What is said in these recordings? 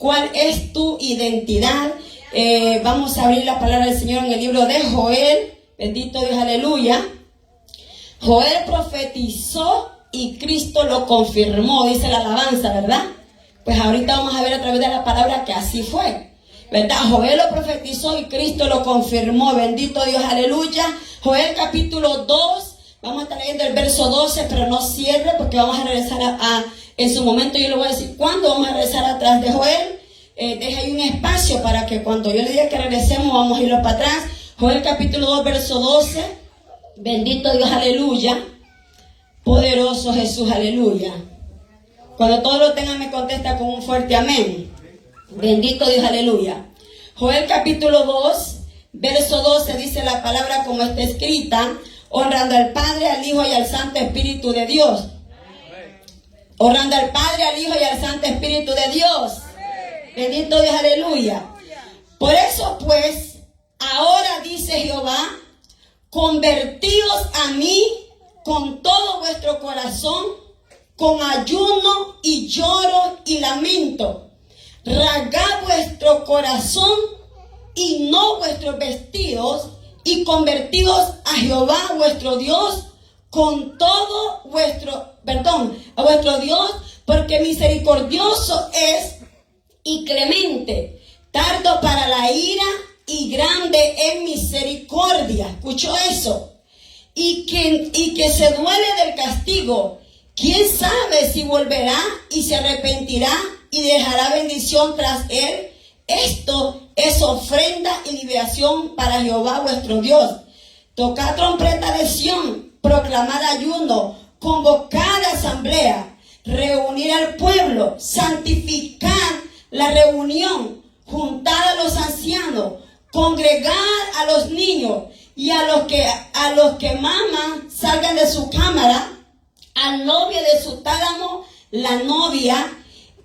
¿Cuál es tu identidad? Vamos a abrir la palabra del Señor en el libro de Joel. Bendito Dios, aleluya. Joel profetizó y Cristo lo confirmó, dice la alabanza, ¿verdad? Pues ahorita vamos a ver a través de la palabra que así fue, ¿verdad? Joel lo profetizó y Cristo lo confirmó. Bendito Dios, aleluya. Joel capítulo 2. Vamos a estar leyendo el verso 12, pero no cierre porque vamos a regresar en su momento. Yo le voy a decir cuándo vamos a regresar atrás de Joel. Deja ahí un espacio para que cuando yo le diga que regresemos, vamos a irlo para atrás. Joel capítulo 2, verso 12. Bendito Dios, aleluya. Poderoso Jesús, aleluya. Cuando todos lo tengan, me contesta con un fuerte amén. Bendito Dios, aleluya. Joel capítulo 2, verso 12, dice la palabra como está escrita: honrando al Padre, al Hijo y al Santo Espíritu de Dios. Honrando al Padre, al Hijo y al Santo Espíritu de Dios. Bendito Dios, aleluya. Por eso pues, ahora dice Jehová, convertíos a mí con todo vuestro corazón, con ayuno y lloro y lamento. Rasgad vuestro corazón y no vuestros vestidos, y convertíos a Jehová vuestro Dios con todo a vuestro Dios, porque misericordioso es y clemente, tardo para la ira y grande en misericordia. ¿Escuchó eso? Y que se duele del castigo. ¿Quién sabe si volverá y se arrepentirá y dejará bendición tras él? Esto es ofrenda y liberación para Jehová vuestro Dios. Tocad trompeta de Sión, proclamad ayuno, convocad asamblea, reunir al pueblo, santificad la reunión, juntad a los ancianos, congregad a los niños, y a los que maman salgan de su cámara, al novio de su tálamo, la novia.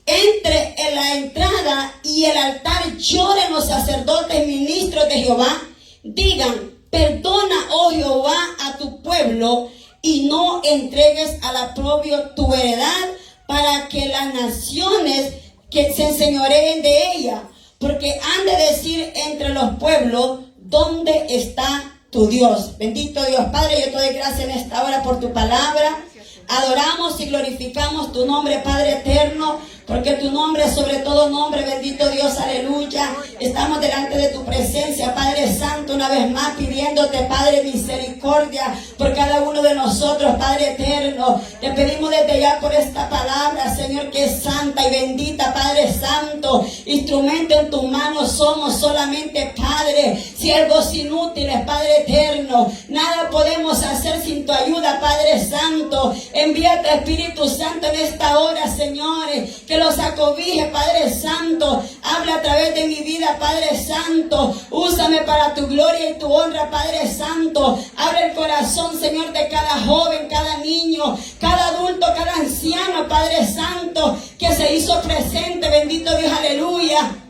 Entre en la entrada y el altar lloren los sacerdotes ministros de Jehová. Digan: perdona, oh Jehová, a tu pueblo, y no entregues al oprobio tu heredad, para que las naciones que se enseñoreen de ella. Porque han de decir entre los pueblos: ¿dónde está tu Dios? Bendito Dios. Padre, yo te doy gracias en esta hora por tu palabra. Adoramos y glorificamos tu nombre, Padre eterno, porque tu nombre es sobre todo nombre. Bendito Dios, aleluya. Estamos delante de tu presencia, Padre Santo, una vez más pidiéndote, Padre, misericordia por cada uno de nosotros, Padre eterno. Te pedimos desde ya por esta palabra, Señor, que es santa y bendita, Padre Santo. Instrumento en tus manos somos solamente, Padre, siervos inútiles, Padre eterno. Nada podemos hacer sin tu ayuda, Padre Santo. Envía tu Espíritu Santo en esta hora, señores, que los acobije, Padre Santo. Habla a través de mi vida, Padre Santo. Úsame para tu gloria y tu honra, Padre Santo. Abre el corazón, Señor, de cada joven, cada niño, cada adulto, cada anciano, Padre Santo, que se hizo presente. Bendito Dios, aleluya.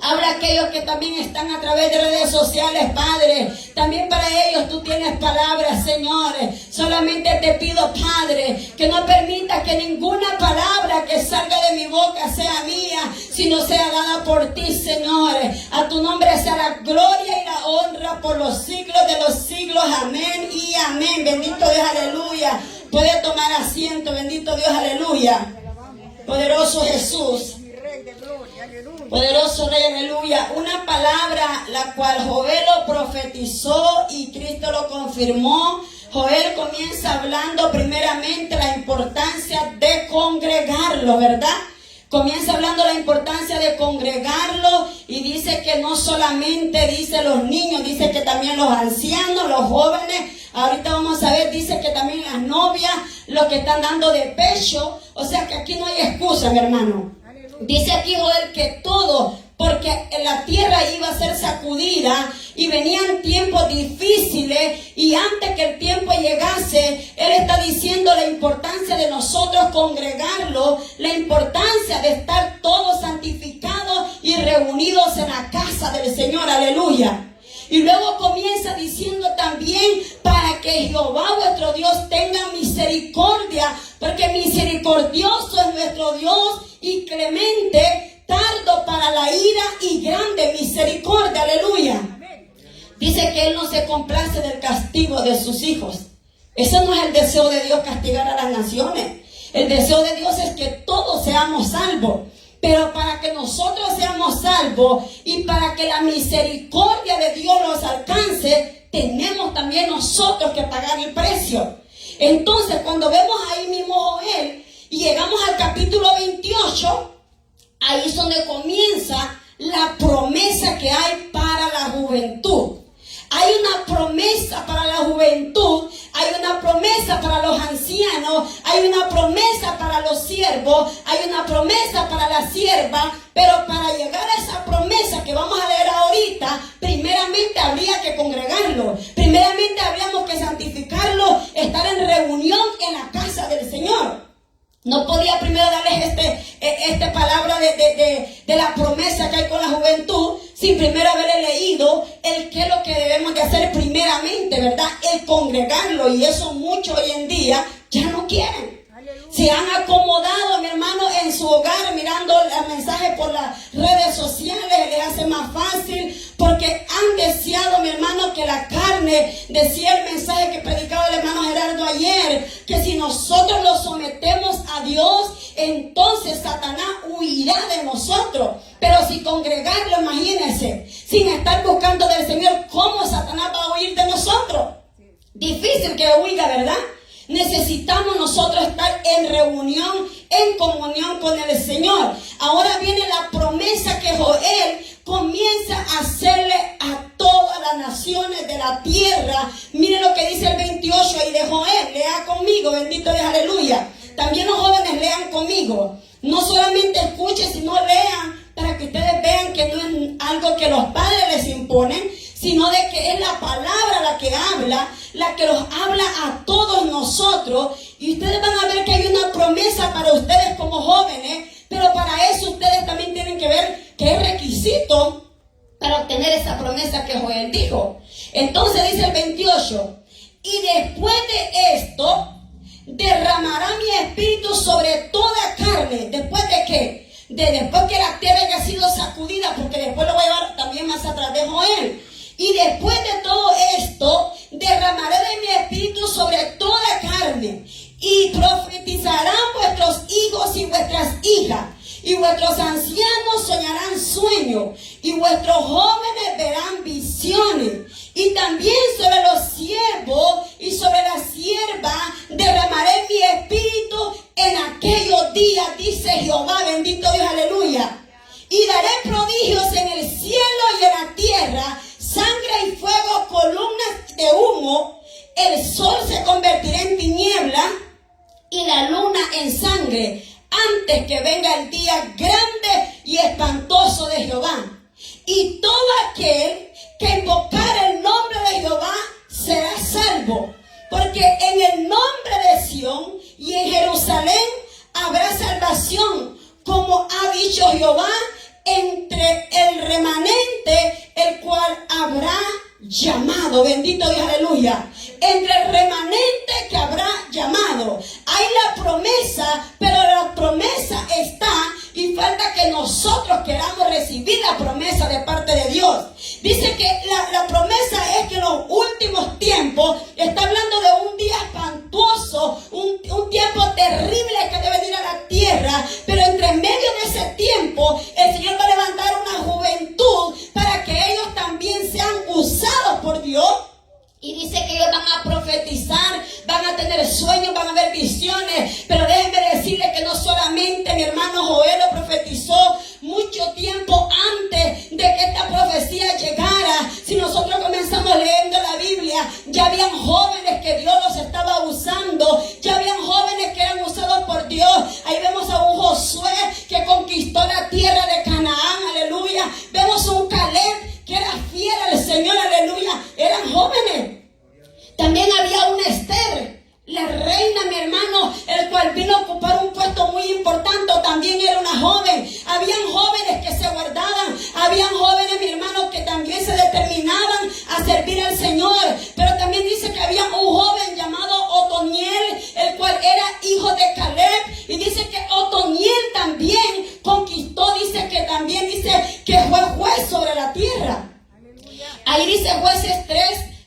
Habla a aquellos que también están a través de redes sociales, Padre. También para ellos tú tienes palabras, señores. Solamente te pido, Padre, que no permita que ninguna palabra que salga de mi boca sea mía, sino sea dada por ti, señores. A tu nombre sea la gloria y la honra por los siglos de los siglos. Amén y amén. Bendito Dios, aleluya. Puede tomar asiento. Bendito Dios, aleluya. Poderoso Jesús. Poderoso Rey, aleluya. Una palabra la cual Joel lo profetizó y Cristo lo confirmó. Joel comienza hablando primeramente la importancia de congregarlo, ¿verdad? Comienza hablando la importancia de congregarlo y dice que no solamente dice los niños, dice que también los ancianos, los jóvenes. Ahorita vamos a ver, dice que también las novias, los que están dando de pecho. O sea que aquí no hay excusa, mi hermano. Dice aquí Joel que todo, porque la tierra iba a ser sacudida y venían tiempos difíciles, y antes que el tiempo llegase, Él está diciendo la importancia de nosotros congregarlo, la importancia de estar todos santificados y reunidos en la casa del Señor, aleluya. Y luego comienza diciendo también para que Jehová vuestro Dios tenga misericordia, porque misericordioso es nuestro Dios y clemente, tardo no se complace del castigo de sus hijos. Ese no es el deseo de Dios, castigar a las naciones. El deseo de Dios es que todos seamos salvos. Pero para que nosotros seamos salvos y para que la misericordia de Dios nos alcance, tenemos también nosotros que pagar el precio. Entonces, cuando vemos ahí mismo Joel y llegamos al capítulo 28, ahí es donde comienza la promesa que hay para la juventud. Hay una promesa para la juventud, hay una promesa para los ancianos, hay una promesa para los siervos, hay una promesa para la sierva, pero para llegar a esa promesa que vamos a leer ahorita, primeramente habría que congregarlo, primeramente habríamos que santificarlo, estar en reunión en la casa del Señor. No podía primero darles esta palabra de la promesa que hay con la juventud sin primero haber leído qué es lo que debemos de hacer primeramente, ¿verdad? El congregarlo, y eso muchos hoy en día ya no quieren. Se han acomodado, mi hermano, en su hogar mirando el mensaje por las redes sociales, les hace más fácil porque han deseado, mi hermano, que la carne, decía el mensaje que predicaba el hermano Gerardo ayer, que si nosotros lo sometemos a Dios, entonces Satanás huirá de nosotros. Pero si congregarlo, imagínense, sin estar buscando del Señor, ¿cómo Satanás va a huir de nosotros? Difícil que huya, ¿verdad? Necesitamos nosotros estar en reunión, en comunión con el Señor. Ahora viene la promesa que Joel comienza a hacerle a todas las naciones de la tierra. Miren lo que dice el 28 ahí de Joel. Lea conmigo, bendito Dios, aleluya. También los jóvenes lean conmigo. No solamente escuchen, sino lean para que ustedes vean que no es algo que los padres les imponen, sino de que es la palabra la que habla, la que los habla a todos nosotros. Y ustedes van a ver que hay una promesa para ustedes como jóvenes, pero para eso ustedes también tienen que ver qué requisito para obtener esa promesa que Joel dijo. Entonces dice el 28, y después de esto derramará mi espíritu sobre toda carne. ¿Después de qué? Después que la tierra haya sido sacudida, porque después lo voy a llevar también más atrás de Joel. Y después de todo esto, derramaré de mi espíritu sobre toda carne, y profetizarán vuestros hijos y vuestras hijas, y vuestros ancianos soñarán sueños, y vuestros jóvenes verán visiones. Y también sobre los siervos y sobre la sierva derramaré mi espíritu en aquellos días, dice Jehová, bendito Dios, aleluya. Y daré prodigios en el cielo y en la tierra, sangre y fuego, columnas de humo. El sol se convertirá en tiniebla y la luna en sangre, antes que venga el día grande y espantoso de Jehová. Y todo aquel que invocar el nombre de Jehová será salvo, porque en el nombre de Sión y en Jerusalén habrá salvación, como ha dicho Jehová, entre el remanente, el cual habrá llamado. Bendito Dios, aleluya. Entre el remanente que habrá llamado. Hay la promesa, pero la promesa está y falta que nosotros queramos recibir la promesa de parte de Dios. Dice que la promesa es que en los últimos tiempos, está hablando de un día espantoso, un tiempo terrible que debe venir a la tierra, pero entre medio de ese tiempo, el Señor va a levantar una juventud para que ellos también sean usados por Dios. Y dice que ellos van a profetizar, van a tener sueños, van a ver visiones. Pero déjenme decirles que no solamente mi hermano Joel lo profetizó mucho tiempo antes de que esta profecía llegara. Si nosotros comenzamos leyendo la Biblia, ya habían jóvenes que Dios los estaba usando. Ya habían jóvenes que eran usados por Dios. Ahí vemos a un Josué que conquistó la tierra de Canaán, aleluya. Vemos a un Caleb que era fiel al Señor, aleluya. Eran jóvenes. También había una Esther, la reina, mi hermano, el cual vino a ocupar un puesto muy importante. También era una joven. Habían jóvenes que se guardaban. Habían jóvenes, mi hermano, que también se determinaban a servir al Señor. Pero también dice que había un joven llamado Otoniel, el cual era hijo de Caleb. Y dice que Otoniel también conquistó, dice que también dice que fue juez sobre la tierra. Ahí dice Jueces 3,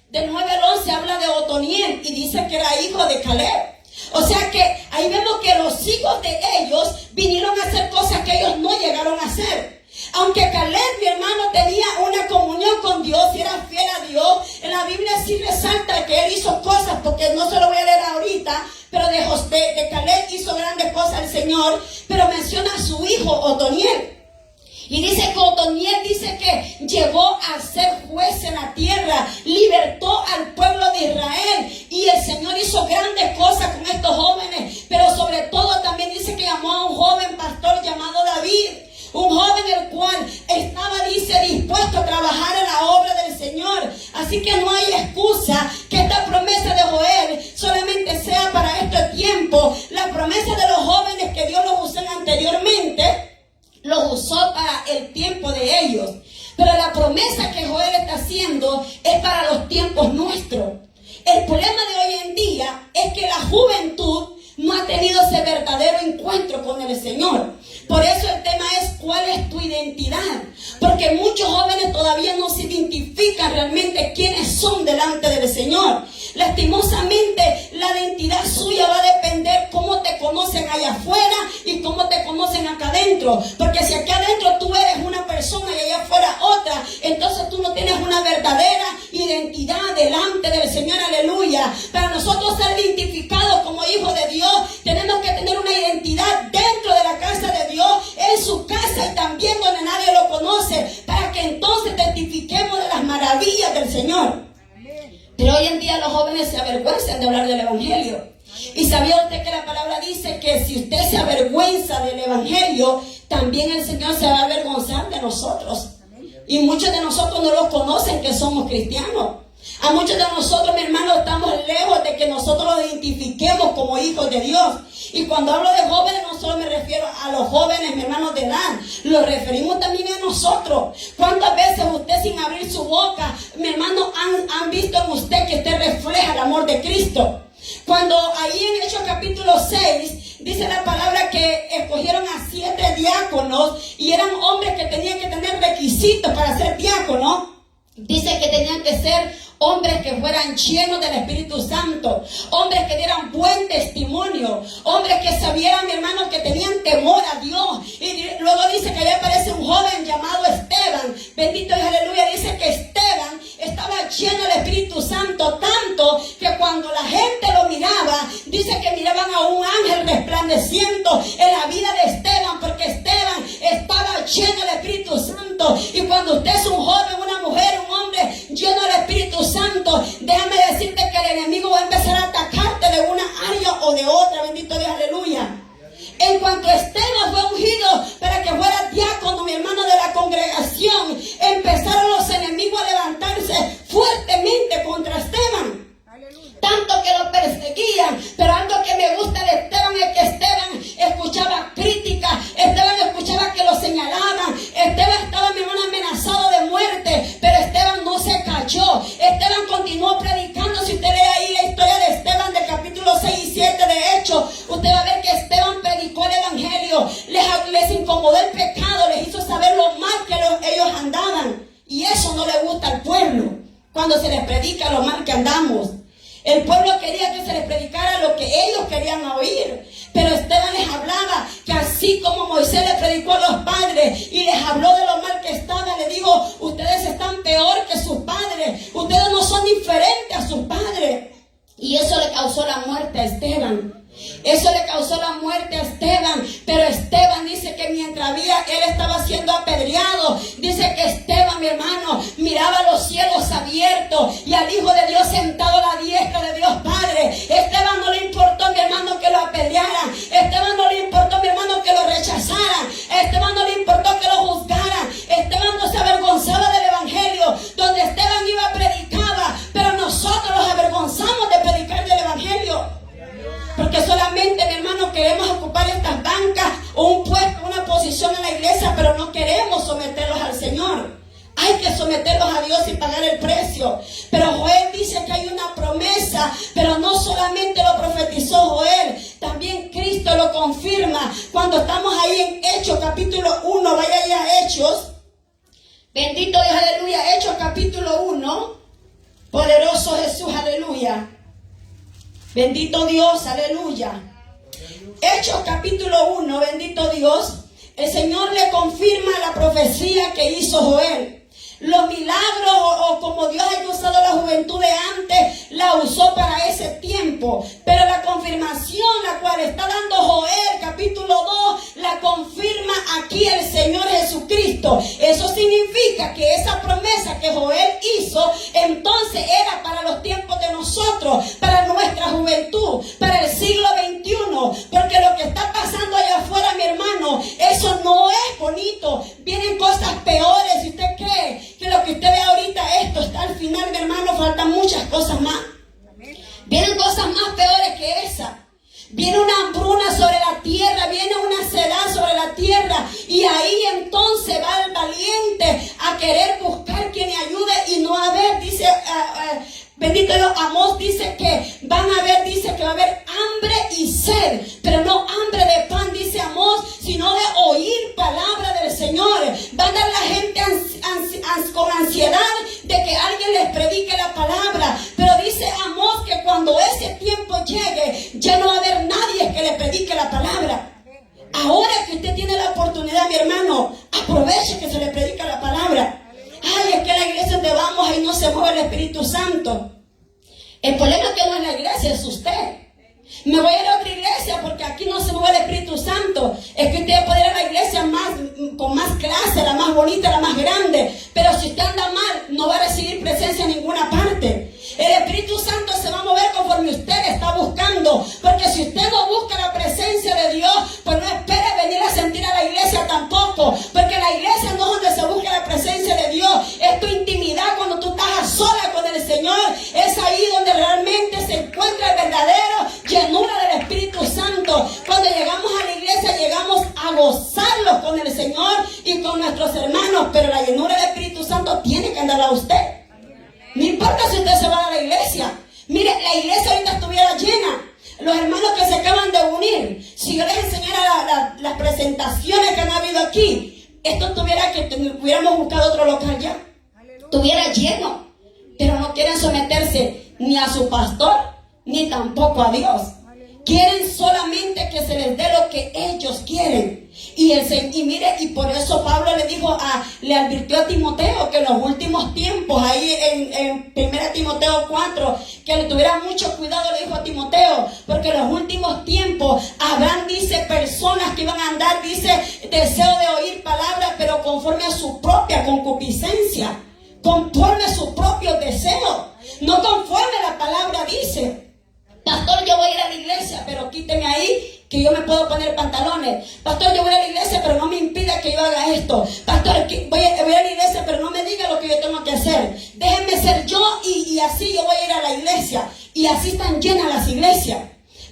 del 9 al 11 habla de Otoniel y dice que era hijo de Caleb. O sea que ahí vemos que los hijos de ellos vinieron a hacer cosas que ellos no llegaron a hacer. Aunque Caleb, mi hermano, tenía una comunión con Dios y era fiel a Dios, en la Biblia sí resalta que él hizo cosas, porque no se lo voy a leer ahorita, pero de Caleb hizo grandes cosas al Señor, pero menciona a su hijo Otoniel. Y dice que Otoniel dice que llegó a ser juez en la tierra, libertó al pueblo de Israel y el Señor hizo grandes cosas con estos jóvenes, pero sobre todo también dice que llamó a un joven pastor llamado David, un joven el cual estaba, dice, dispuesto a trabajar en la obra del Señor. Así que no hay excusa que esta promesa de Joel solamente sea para este tiempo. La promesa de los jóvenes que Dios los usó anteriormente, los usó para el tiempo de ellos. Pero la promesa que Joel está haciendo es para los tiempos nuestros. El problema de hoy en día es que la juventud no ha tenido ese verdadero encuentro con el Señor. Por eso el tema es ¿cuál es tu identidad? Porque muchos jóvenes todavía no se identifican realmente quiénes son delante del Señor. Lastimosamente, la identidad suya va a depender cómo te conocen allá afuera y cómo te conocen acá adentro. Porque si acá adentro tú eres una persona y allá afuera otra, entonces tú no tienes una verdadera identidad delante del Señor. Aleluya. Para nosotros ser identificados como hijos de Dios, tenemos que tener una identidad dentro de la casa de Dios, en su casa y también donde nadie lo conoce, para que entonces testifiquemos de las maravillas del Señor. Pero hoy en día los jóvenes se avergüenzan de hablar del Evangelio. Y sabía usted que la palabra dice que si usted se avergüenza del Evangelio, también el Señor se va a avergonzar de nosotros. Y muchos de nosotros no los conocen que somos cristianos. A muchos de nosotros, mi hermano, estamos lejos de que nosotros los identifiquemos como hijos de Dios. Y cuando hablo de jóvenes, no solo me refiero a los jóvenes, mi hermano, de edad. Lo referimos también a nosotros. ¿Cuántas veces usted sin abrir su boca, mi hermano, han visto en usted que usted refleja el amor de Cristo? Cuando ahí en Hechos capítulo 6, dice la palabra que escogieron a 7 diáconos y eran hombres que tenían que tener requisitos para ser diáconos. Dice que tenían que ser hombres que fueran llenos del Espíritu Santo, hombres que dieran buen testimonio, hombres que sabieran, mi hermano, que tenían temor a Dios. Y luego dice que ahí aparece un joven llamado Esteban, bendito y aleluya. Dice que Esteban estaba lleno del Espíritu Santo, tanto que cuando la gente lo miraba, dice que miraban a un ángel resplandeciendo en la vida de Esteban, porque Esteban estaba lleno del Espíritu Santo. Y cuando usted es un joven, una mujer, un hombre lleno del Espíritu Santo, déjame decirte que el enemigo va a empezar a atacarte de una área o de otra, bendito Dios, aleluya. En cuanto Esteban fue ungido para que fuera diácono, mi hermano, de la congregación, empezaron los enemigos a levantarse fuertemente contra Esteban. Tanto que lo perseguían. Pero algo que me gusta de Esteban es que Esteban escuchaba críticas, Esteban escuchaba que lo señalaban, Esteban estaba, mi hermano, amenazado de muerte, pero Esteban no se cayó. Esteban continuó predicando. Si usted lee ahí la historia de Esteban del capítulo 6 y 7 de Hechos, usted va a ver que Esteban predicó el Evangelio, les incomodó el pecado, les hizo saber lo mal que ellos andaban. Y eso no le gusta al pueblo, cuando se les predica lo mal que andamos. El pueblo quería que se les predicara lo que ellos querían oír. Pero Esteban les hablaba que así como Moisés les predicó a los padres y les habló de lo mal que estaban, le digo, ustedes están peor que sus padres. Ustedes no son diferentes a sus padres. Y eso le causó la muerte a Esteban. Eso le causó la muerte a Esteban. Pero Esteban dice que mientras él estaba siendo apedreado, dice que Esteban, mi hermano, miraba los cielos abiertos y al Hijo de Dios sentado a la diestra de Dios Padre. Esteban no le importó, mi hermano, que lo apedrearan. Esteban no le importó, mi hermano, que lo rechazaran. Esteban no le importó que lo juzgaran. Esteban no se avergonzaba del Evangelio. Donde Esteban iba, predicaba. Pero nosotros nos avergonzamos de predicar del Evangelio. Porque solamente, mi hermano, queremos ocupar estas bancas o un puesto, una posición en la iglesia, pero no queremos someterlos al Señor. Hay que someterlos a Dios y pagar el precio. Pero Joel dice que hay una promesa, pero no solamente lo profetizó Joel, también Cristo lo confirma. Cuando estamos ahí en Hechos capítulo 1, vaya ahí a Hechos. Bendito Dios, aleluya. Hechos capítulo 1. Poderoso Jesús, aleluya. Bendito Dios, aleluya. Hechos capítulo 1, bendito Dios. El Señor le confirma la profecía que hizo Joel. Los milagros o como Dios haya usado la juventud de antes, la usó para ese tiempo. Pero la confirmación, la cual está dando Joel, capítulo 2, la confirma aquí el Señor Jesucristo. Eso significa que esa promesa que Joel hizo, entonces era para los tiempos de nosotros, para nuestra juventud, para el siglo XXI. Porque lo que está pasando allá afuera, mi hermano, eso no es bonito. Vienen cosas peores. Si usted cree que lo que usted ve ahorita, esto está al final, mi hermano, faltan muchas cosas más. Vienen cosas más peores que esa. Viene una hambruna sobre la tierra, viene una sedad sobre la tierra, y ahí entonces va el valiente a querer buscar quien le ayude y no haber, dice, bendito Dios, Amós dice que van a haber, dice que va a haber hambre y sed, pero no hambre de pan, dice Amós, sino de oír palabra del Señor. Va a andar la gente con ansiedad de que alguien les predique la palabra, pero dice Amós que cuando ese tiempo llegue, ya no va a haber nadie que le predique la palabra. Ahora que usted tiene la oportunidad, mi hermano, aproveche que se le predica la palabra. Ay, es que la iglesia donde vamos ahí no se mueve el Espíritu Santo. El problema es que no es la iglesia, es usted. Me voy a ir a otra iglesia porque aquí no se mueve el Espíritu Santo. Es que usted puede ir a la iglesia con más clase, la más bonita, la más grande. Pero si usted anda mal, no va a recibir presencia en ninguna parte. El Espíritu Santo se va a mover conforme usted está buscando. Porque si usted no busca la presencia de Dios, pues no espere venir a sentir a la iglesia tampoco. Porque la iglesia no es donde se busca la presencia de Dios. Es tu intimidad cuando tú estás a sola con el Señor. Es ahí donde realmente se encuentra el verdadero llenura del Espíritu Santo. Cuando llegamos a la iglesia, llegamos a gozarlos con el Señor y con nuestros hermanos. Pero la llenura del Espíritu Santo tiene que andar a usted. No importa si usted se va a la iglesia. Mire, la iglesia ahorita estuviera llena. Los hermanos que se acaban de unir, si yo les enseñara las presentaciones que han habido aquí, esto tuviera que hubiéramos buscado otro local ya. Estuviera lleno. Pero no quieren someterse ni a su pastor, ni tampoco a Dios. Quieren solamente que se les dé lo que ellos quieren. Y mire, y por eso Pablo le advirtió a Timoteo que en los últimos tiempos, ahí en 1 Timoteo 4, que le tuviera mucho cuidado, le dijo a Timoteo, porque en los últimos tiempos habrán, dice, personas que van a andar, dice, deseo de oír palabras, pero conforme a su propia concupiscencia, conforme a sus propios deseos, no conforme la palabra dice. Pastor, yo voy a ir a la iglesia, pero quíteme ahí que yo me puedo poner pantalones. Pastor, yo voy a la iglesia, pero no me impida que yo haga esto. Pastor, voy a la iglesia, pero no me diga lo que yo tengo que hacer. Déjenme ser yo y así yo voy a ir a la iglesia. Y así están llenas las iglesias.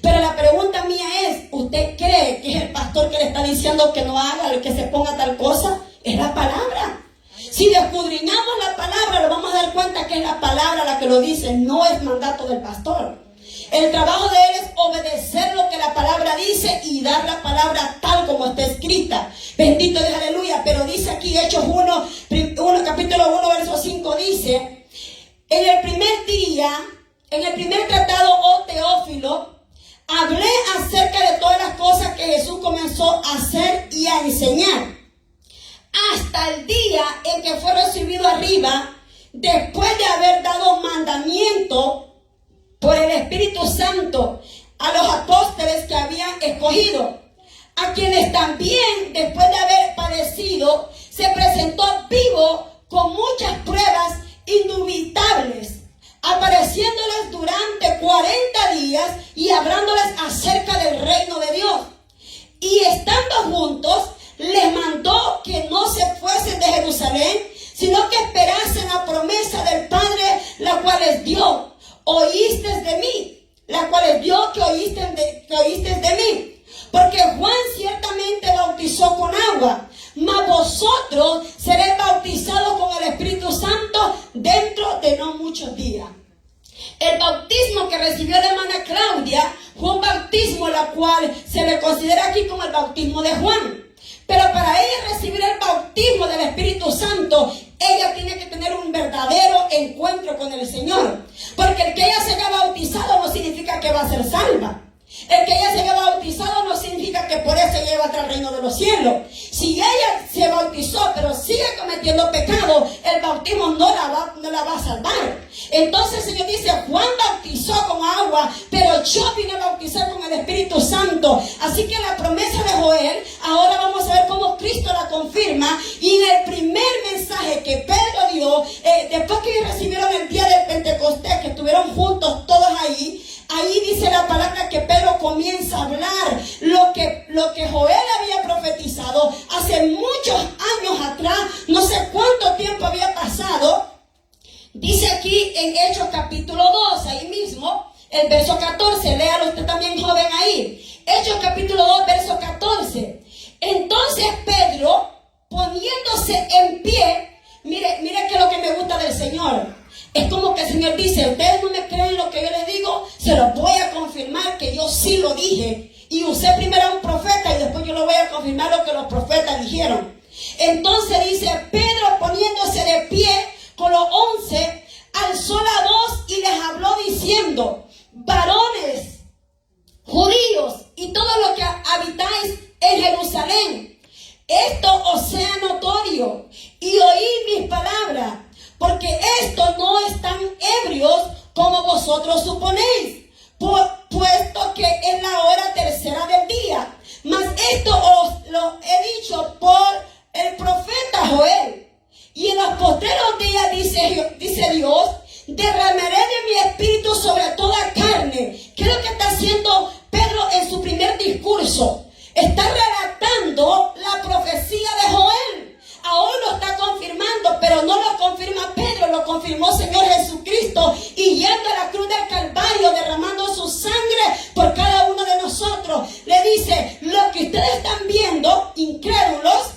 Pero la pregunta mía es, ¿usted cree que es el pastor que le está diciendo que no haga, que se ponga tal cosa? Es la palabra. Si escudriñamos la palabra, nos vamos a dar cuenta que es la palabra la que lo dice, no es mandato del pastor. El trabajo de él es obedecer lo que la palabra dice y dar la palabra tal como está escrita. Bendito Dios, aleluya. Pero dice aquí Hechos 1, capítulo 1, verso 5, dice: en el primer día, en el primer tratado, oh Teófilo, hablé acerca de todas las cosas que Jesús comenzó a hacer y a enseñar, hasta el día en que fue recibido arriba, después de haber dado mandamiento por el Espíritu Santo a los apóstoles que habían escogido, a quienes también, después de haber padecido, se presentó vivo con muchas pruebas indubitables, apareciéndoles durante 40 días y hablándoles acerca del reino de Dios. Y estando juntos, les mandó que no se fuesen de Jerusalén, sino que esperasen la promesa del Padre, la cual les dio. Oíste de mí, la cual les dio que oíste de mí. Porque Juan ciertamente bautizó con agua, mas vosotros seréis bautizados con el Espíritu Santo dentro de no muchos días. El bautismo que recibió la hermana Claudia fue un bautismo la cual se le considera aquí como el bautismo de Juan. Pero para ella recibir el bautismo del Espíritu Santo, ella tiene que tener un verdadero encuentro con el Señor. cometiendo pecado, el bautismo no la va a salvar. Entonces el Señor dice, Juan bautizó con agua, pero yo vine a bautizar con el Espíritu Santo. Así que la promesa de Joel, ahora vamos a ver cómo Cristo la confirma. Y en el primer mensaje que Pedro dio, después que ellos recibieron el día del Pentecostés, que estuvieron juntos todos ahí dice la palabra que Pedro comienza a hablar lo que Joel había profetizado hace muchos años atrás, no sé cuánto tiempo había pasado. Dice aquí en Hechos capítulo 2, ahí mismo, el verso 14, léalo usted también, joven, ahí. Hechos capítulo 2, verso 14. Entonces Pedro, poniéndose en pie, mire que es lo que me gusta del Señor. Es como que el Señor dice, ustedes no me creen lo que yo les digo, se los voy a confirmar que yo sí lo dije. Y usé primero a un profeta y después yo lo voy a confirmar lo que los profetas dijeron. Entonces dice, Pedro poniéndose de pie con los 11, alzó la voz y les habló diciendo, varones, judíos y todos los que habitáis en Jerusalén, esto os sea notorio y oíd mis palabras. Porque estos no están ebrios como vosotros suponéis, puesto que es la hora tercera del día. Mas esto os lo he dicho por el profeta Joel. Y en los postreros días, dice Dios, derramaré de mi espíritu sobre toda carne. ¿Qué es lo que está haciendo Pedro en su primer discurso? Está relatando la profecía de Joel. Ahora lo está confirmando, pero no lo confirma Pedro, lo confirmó Señor Jesucristo, y yendo a la cruz del Calvario, derramando su sangre por cada uno de nosotros. Le dice, lo que ustedes están viendo, incrédulos,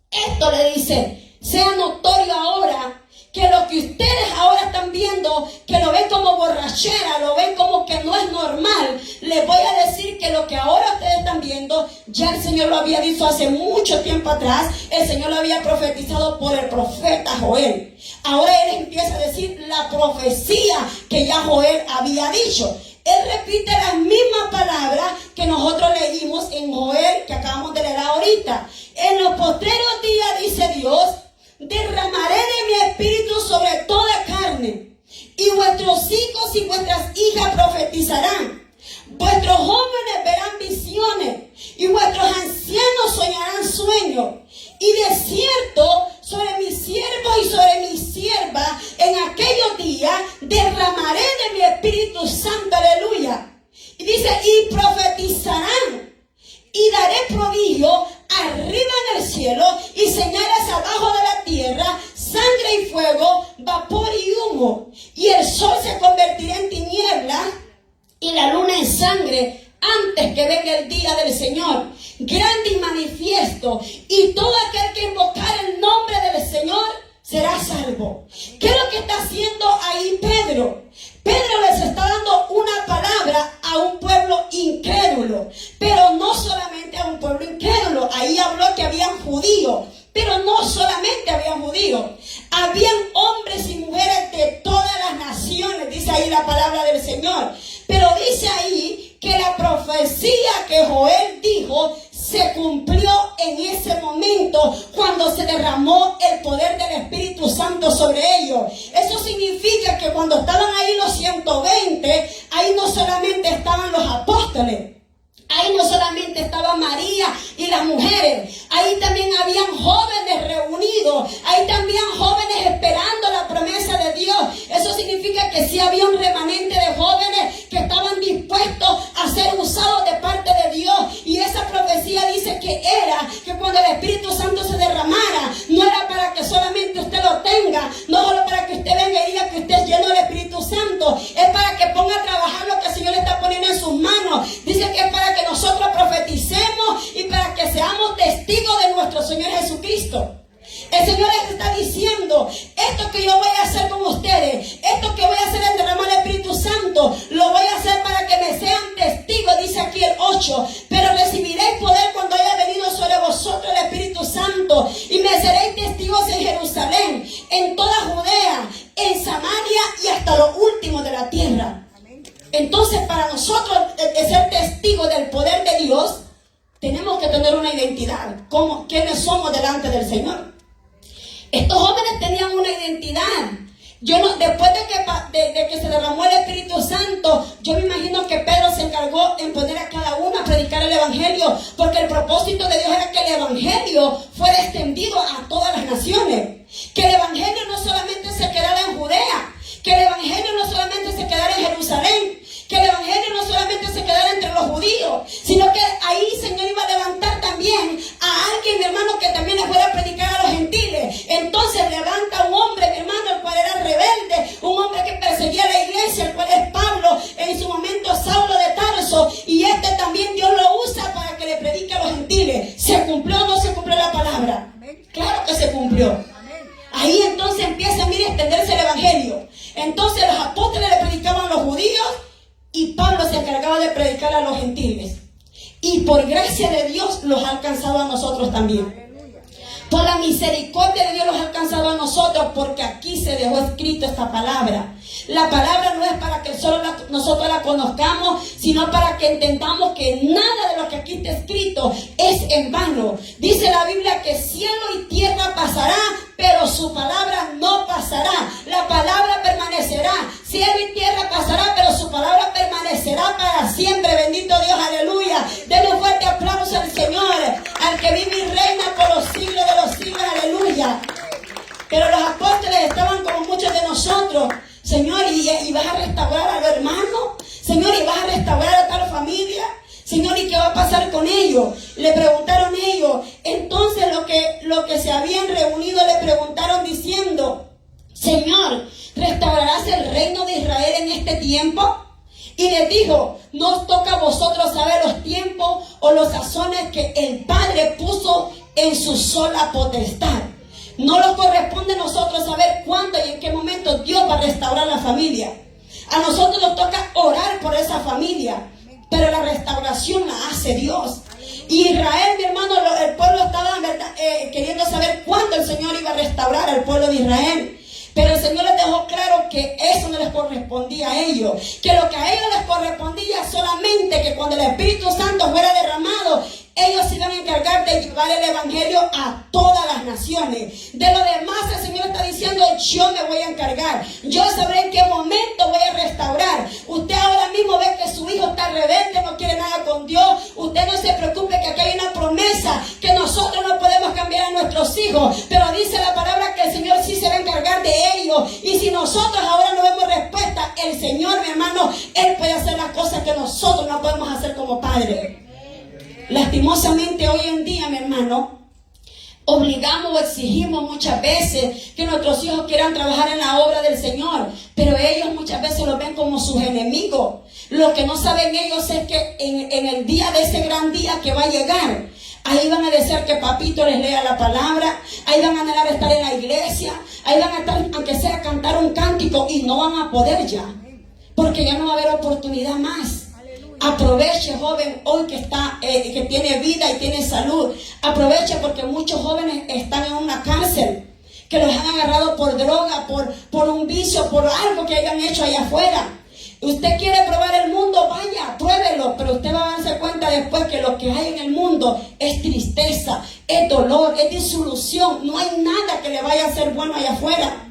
esto le dice, sea notorio ahora, que lo que ustedes ahora están viendo, que lo ven como borrachera, lo ven como que no es normal, les voy a decir que lo que ahora ustedes están viendo, ya el Señor lo había dicho hace mucho tiempo atrás, el Señor lo había profetizado por el profeta Joel. Ahora él empieza a decir la profecía que ya Joel había dicho. Él repite las mismas palabras que nosotros leímos en Joel, que acabamos de leer ahorita. En los postreros días, dice Dios, derramaré de mi espíritu sobre toda carne, y vuestros hijos y vuestras hijas profetizarán, vuestros jóvenes verán visiones, y vuestros ancianos soñarán sueños, y de cierto sobre mis siervos y sobre mis siervas en aquellos días derramaré de mi Espíritu Santo, aleluya. Y dice, y profetizarán, y daré prodigio arriba en el cielo y señales abajo de la tierra, sangre y fuego, vapor y humo. Y el sol se convertirá en tinieblas y la luna en sangre antes que venga el día del Señor, grande y manifiesto. Y todo aquel que invocar el nombre del Señor será salvo. ¿Qué es lo que está haciendo ahí Pedro? Pedro les está dando una palabra a un pueblo incrédulo, pero no solamente a un pueblo incrédulo. Ahí habló que habían judíos, pero no solamente habían judíos, habían hombres y mujeres de todas las naciones, dice ahí la palabra del Señor. Pero dice ahí que la profecía que Joel dijo se cumplió en ese momento cuando se derramó el poder del Espíritu Santo sobre ellos. Eso significa que cuando estaban ahí los 120, ahí no solamente estaban los apóstoles, ahí no solamente estaba María y las mujeres, ahí también habían jóvenes reunidos, ahí también jóvenes esperando la promesa de Dios. Eso significa que sí había un remanente de jóvenes que estaban dispuestos a ser usados de parte de Dios. Y esa profecía dice que era que cuando el Espíritu Santo se derramara, no era para que solamente usted lo tenga, no solo para que usted venga y diga que usted es lleno del Espíritu Santo, es para que ponga a trabajar lo que el Señor le está poniendo en sus manos. Dice que es para que nosotros profeticemos y para que seamos testigos de nuestro Señor Jesucristo. El Señor les está diciendo, esto que yo voy a hacer con ustedes, esto que voy a hacer en derramar el Espíritu Santo, lo voy a hacer para que me sean testigos, dice aquí el 8, pero recibiréis poder cuando haya venido sobre vosotros el Espíritu Santo, y me seréis testigos en Jerusalén, en toda Judea, en Samaria y hasta lo último de la tierra. Entonces, para nosotros ser testigos del poder de Dios, tenemos que tener una identidad, como quienes somos delante del Señor. Estos jóvenes tenían una identidad. Después de que se derramó el Espíritu Santo, yo me imagino que Pedro se encargó en poner a cada uno a predicar el Evangelio, porque el propósito de Dios era que el Evangelio fuera extendido a todas las naciones. Que el Evangelio no solamente se quedara en Judea, que el Evangelio no solamente se quedara en Jerusalén, que el Evangelio no solamente se quedara entre los judíos, sino que ahí el Señor iba a levantar también a alguien, mi hermano, que también le fuera a predicar a los gentiles. Entonces levanta un hombre, mi hermano, el cual era rebelde, un hombre que perseguía a la iglesia, el cual es Pablo, en su momento Saulo de Tarso, y este también Dios lo usa para que le predique a los gentiles. ¿Se cumplió o no se cumplió la palabra? Claro que se cumplió. Ahí entonces empieza, mire, a extenderse el Evangelio. Entonces los apóstoles le predicaban a los judíos y Pablo se encargaba de predicar a los gentiles. Y por gracia de Dios los ha alcanzado a nosotros también. Por la misericordia de Dios los ha alcanzado a nosotros, porque aquí se dejó escrito esta palabra. La palabra no es para que solo nosotros la conozcamos, sino para que entendamos que nada de lo que aquí está escrito es en vano. Dice la Biblia que cielo y tierra pasará, pero su palabra no pasará. La palabra permanecerá. Cielo y tierra pasará, pero su palabra permanecerá para siempre. Bendito Dios, aleluya. Denle un fuerte aplauso al Señor, al que vive y reina por los siglos de los siglos, aleluya. Pero los apóstoles estaban como muchos de nosotros. Señor, ¿y vas a restaurar a los hermanos? Señor, ¿y vas a restaurar a tal familia? Señor, ¿y qué va a pasar con ellos? Le preguntaron ellos. Entonces lo que se habían reunido le preguntaron diciendo: Señor, ¿restaurarás el reino de Israel en este tiempo? Y les dijo: no os toca a vosotros saber los tiempos o los sazones que el Padre puso en su sola potestad. No nos corresponde a nosotros saber cuándo y en qué momento Dios va a restaurar la familia. A nosotros nos toca orar por esa familia, pero la restauración la hace Dios. Y Israel, mi hermano, el pueblo estaba queriendo saber cuándo el Señor iba a restaurar al pueblo de Israel. Pero el Señor les dejó claro que eso no les correspondía a ellos, que lo que a ellos les correspondía solamente que cuando el Espíritu Santo fuera derramado, ellos se iban a encargar de llevar el Evangelio a todas las naciones. De lo demás el Señor está diciendo: yo me voy a encargar, yo sabré en qué momento voy a restaurar. Usted ahora mismo ve que su hijo está rebelde, no quiere nada con Dios. Usted no se preocupe, que aquí hay una promesa que nosotros no podemos cambiar a nuestros hijos, pero dice la palabra que el Señor sí se va a encargar de ellos. Y si nosotros ahora no vemos respuesta, el Señor, mi hermano, Él puede hacer las cosas que nosotros no podemos hacer como padres. Lastimosamente hoy en día, mi hermano, obligamos o exigimos muchas veces que nuestros hijos quieran trabajar en la obra del Señor, pero ellos muchas veces los ven como sus enemigos. Lo que no saben ellos es que en el día de ese gran día que va a llegar, ahí van a decir que papito les lea la palabra, ahí van a anhelar estar en la iglesia, ahí van a estar, aunque sea cantar un cántico, y no van a poder ya, porque ya no va a haber oportunidad más. Aproveche, joven, hoy que tiene vida y tiene salud. Aproveche, porque muchos jóvenes están en una cárcel, que los han agarrado por droga, por un vicio, por algo que hayan hecho allá afuera. Usted quiere probar el mundo, vaya, pruébelo, pero usted va a darse cuenta después que lo que hay en el mundo es tristeza, es dolor, es disolución. No hay nada que le vaya a hacer bueno allá afuera.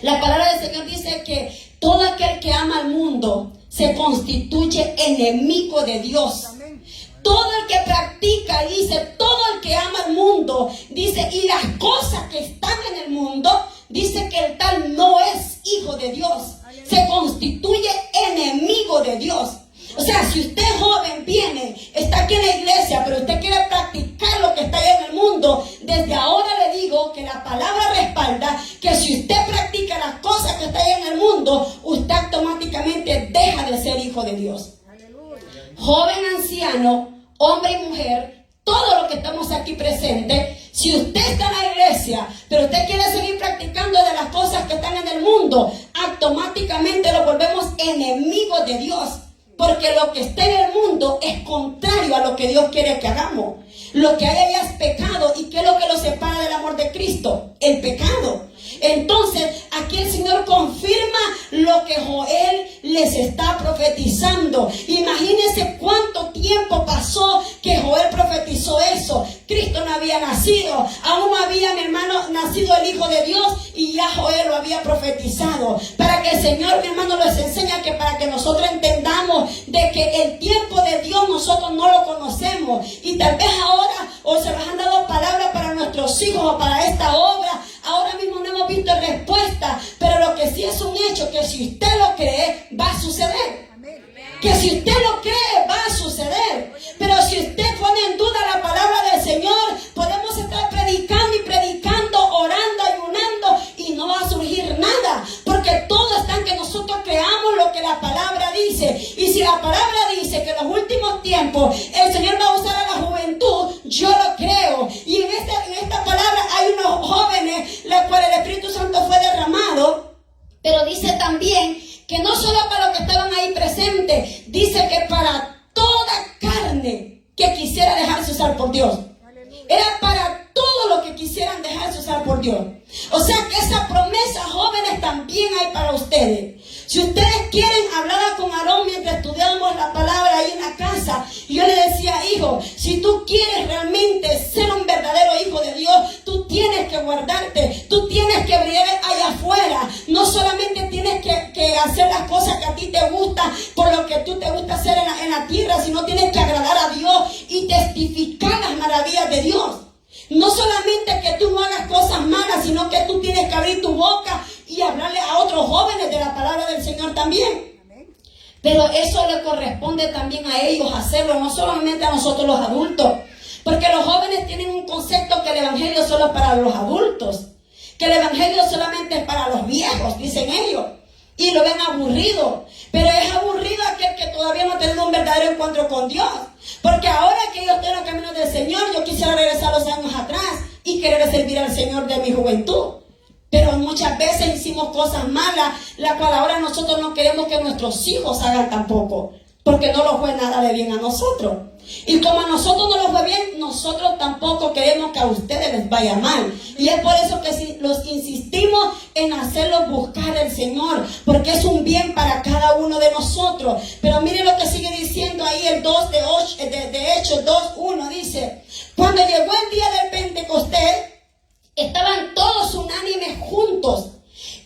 La palabra del Señor dice que todo aquel que ama al mundo se constituye enemigo de Dios. Todo el que practica, dice, todo el que ama al mundo, dice, y las cosas que están en el mundo, dice que el tal no es hijo de Dios. Se constituye enemigo de Dios. O sea, si usted joven viene, está aquí en la iglesia, pero usted quiere practicar lo que está ahí en el mundo, desde ahora le digo que la palabra respalda que si usted practica las cosas que está ahí en el mundo, usted automáticamente deja de ser hijo de Dios. Aleluya. Joven, anciano, hombre y mujer, todo lo que estamos aquí presentes, si usted está en la iglesia, pero usted quiere seguir practicando de las cosas que están en el mundo, automáticamente lo volvemos enemigos de Dios. Porque lo que está en el mundo es contrario a lo que Dios quiere que hagamos. Lo que hay allá es pecado. ¿Y qué es lo que lo separa del amor de Cristo? El pecado. Entonces, aquí el Señor confirma lo que Joel les está profetizando. Imagínense cuánto tiempo pasó que Joel profetizó eso. Cristo no había nacido. Aún no había, mi hermano, nacido el Hijo de Dios y ya Joel lo había profetizado. Para que el Señor, mi hermano, les enseña que para que nosotros entendamos de que el tiempo de Dios nosotros no lo conocemos. Y tal vez ahora o se nos han dado palabras para nuestros hijos o para esta obra. Ahora mismo no hemos visto respuesta, pero lo que sí es un hecho, que si usted lo cree, va a suceder. Que si usted lo cree, va a suceder. Pero si usted pone en duda la palabra del Señor, podemos estar predicando y predicando, orando, ayunando, y no va a surgir nada. Porque todo está en que nosotros creamos lo que la palabra dice. Y si la palabra dice que en los últimos tiempos el Señor va a usar a la juventud, yo lo creo. Y en esta palabra hay unos jóvenes, los cuales el Espíritu Santo fue derramado. Pero dice también que no solo para los que estaban ahí presentes, dice que para toda carne que quisiera dejarse usar por Dios. Era para todo lo que quisieran dejarse usar por Dios. O sea que esa promesa, jóvenes, también hay para ustedes. Si ustedes quieren, hablaba con Aarón mientras estudiábamos la palabra ahí en la casa, y yo le decía, hijo, si tú quieres realmente ser un verdadero hijo de Dios, tú tienes que guardarte, tú tienes que brillar allá afuera. No solamente tienes que hacer las cosas que a ti te gustan, por lo que tú te gusta hacer en la tierra, sino tienes que agradar a Dios y testificar las maravillas de Dios. No solamente que tú no hagas cosas malas, sino que tú tienes que abrir tu boca y hablarle a otros jóvenes de la palabra del Señor también. Pero eso le corresponde también a ellos hacerlo, no solamente a nosotros los adultos. Porque los jóvenes tienen un concepto que el evangelio solo es para los adultos, que el evangelio solamente es para los viejos, dicen ellos. Y lo ven aburrido. Pero es aburrido aquel que todavía no ha tenido un verdadero encuentro con Dios. Porque ahora que yo estoy en los caminos del Señor, yo quisiera regresar los años atrás y querer servir al Señor de mi juventud. Pero muchas veces hicimos cosas malas, la cual ahora nosotros no queremos que nuestros hijos hagan tampoco, porque no los fue nada de bien a nosotros. Y como a nosotros no los fue bien, nosotros tampoco queremos que a ustedes les vaya mal. Y es por eso que los insistimos en hacerlos buscar al Señor, porque es un bien para cada uno de nosotros. Pero miren lo que sigue diciendo ahí el 2 de Hechos 2:1, dice: cuando llegó el día del Pentecostés, estaban todos unánimes juntos.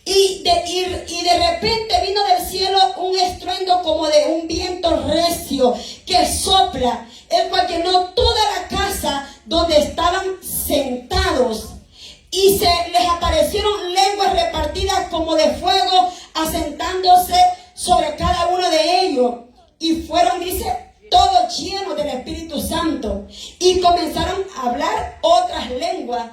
Y de repente vino del cielo un estruendo como de un viento recio que sopla, el cual llenó toda la casa donde estaban sentados. Y se les aparecieron lenguas repartidas como de fuego, asentándose sobre cada uno de ellos. Y fueron, dice, todos llenos del Espíritu Santo. Y comenzaron a hablar otras lenguas,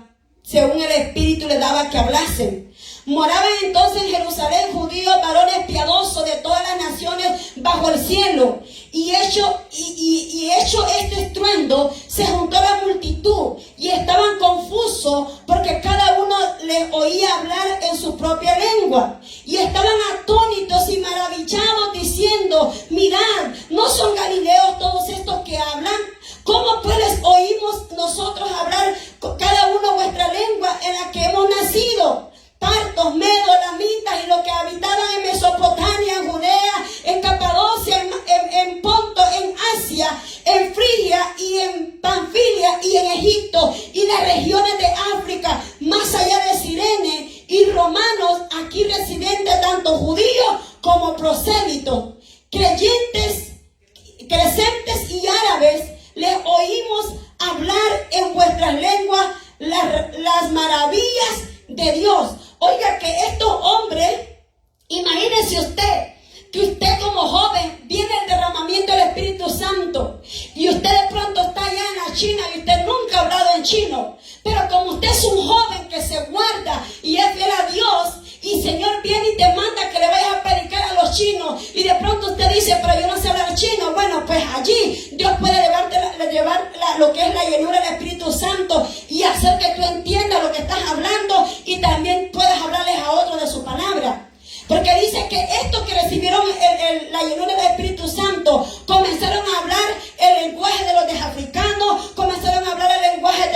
según el Espíritu les daba que hablasen. Moraban entonces en Jerusalén judíos, varones piadosos de todas las naciones bajo el cielo. Y hecho este estruendo, se juntó la multitud y estaban confusos porque cada uno les oía hablar en su propia lengua. Y estaban atónitos y maravillados diciendo: mirad, ¿no son galileos todos estos que hablan? ¿Cómo pues les oímos nosotros hablar cada uno vuestra lengua en la que hemos nacido? Partos, medos, lamitas y los que habitaban en Mesopotamia, en Judea, en Capadocia, en Ponto, en Asia, en Frigia y en Panfilia y en Egipto y las regiones de África, más allá de Cirene, y romanos aquí residentes, tanto judíos como prosélitos, creyentes, crecentes y árabes, les oímos hablar en vuestras lenguas las maravillas de Dios. Oiga, que estos hombres, imagínese usted, que usted como joven viene el derramamiento del Espíritu Santo y usted de pronto está allá en la China y usted nunca ha hablado en chino, pero como usted es un joven que se guarda y es fiel a Dios, y Señor viene y te manda que le vayas a predicar a los chinos, y de pronto usted dice: pero yo no sé hablar chino. Bueno, pues allí Dios puede llevar lo que es la llenura del Espíritu Santo y hacer que tú entiendas lo que estás hablando y también puedas hablarles a otros de su palabra. Porque dice que estos que recibieron la llenura del Espíritu Santo comenzaron a hablar el lenguaje de los africanos, comenzaron a hablar el lenguaje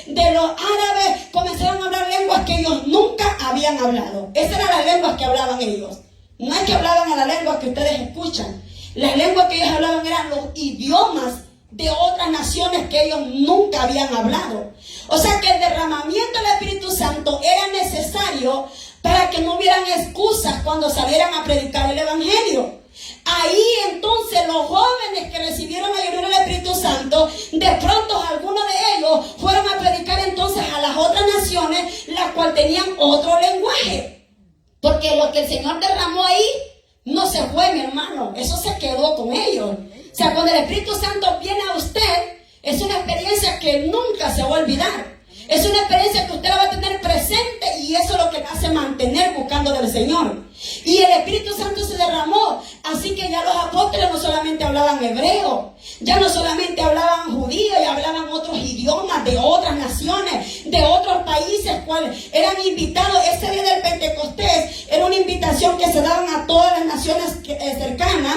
de los árabes, comenzaron a hablar lenguas que ellos nunca habían hablado. Esas eran las lenguas que hablaban ellos. No es que hablaban a las lenguas que ustedes escuchan. Las lenguas que ellos hablaban eran los idiomas de otras naciones que ellos nunca habían hablado. O sea que el derramamiento del Espíritu Santo cuando salieran a predicar el evangelio. Ahí entonces los jóvenes que recibieron la llenura del Espíritu Santo, de pronto algunos de ellos fueron a predicar entonces a las otras naciones, las cuales tenían otro lenguaje. Porque lo que el Señor derramó ahí no se fue, mi hermano, eso se quedó con ellos. O sea, cuando el Espíritu Santo viene a usted, es una experiencia que nunca se va a olvidar. Es una experiencia que usted la va a tener presente, y eso es lo que le hace mantener buscando del Señor. Y el Espíritu Santo se derramó, así que ya los apóstoles no solamente hablaban hebreo, ya no solamente hablaban judío, y hablaban otros idiomas de otras naciones, de otros países, cuales eran invitados. Ese día del Pentecostés era una invitación que se daban a todas las naciones cercanas,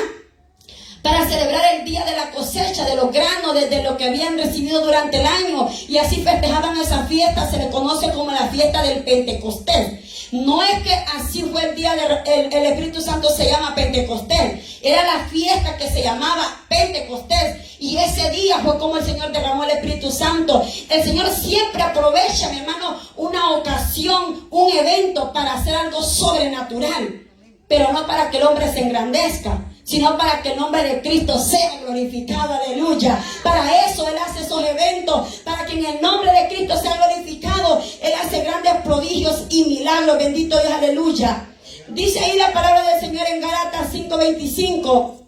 para celebrar el día de la cosecha de los granos, desde lo que habían recibido durante el año, y así festejaban esa fiesta. Se le conoce como la fiesta del Pentecostés. No es que así fue el día del Espíritu Santo, se llama Pentecostés, era la fiesta que se llamaba Pentecostés, y ese día fue como el Señor derramó el Espíritu Santo. El Señor siempre aprovecha, mi hermano, una ocasión, un evento, para hacer algo sobrenatural, pero no para que el hombre se engrandezca, sino para que el nombre de Cristo sea glorificado. Aleluya. Para eso Él hace esos eventos, para que en el nombre de Cristo sea glorificado. Él hace grandes prodigios y milagros. Bendito Dios, aleluya. Dice ahí la palabra del Señor en Gálatas 5:25.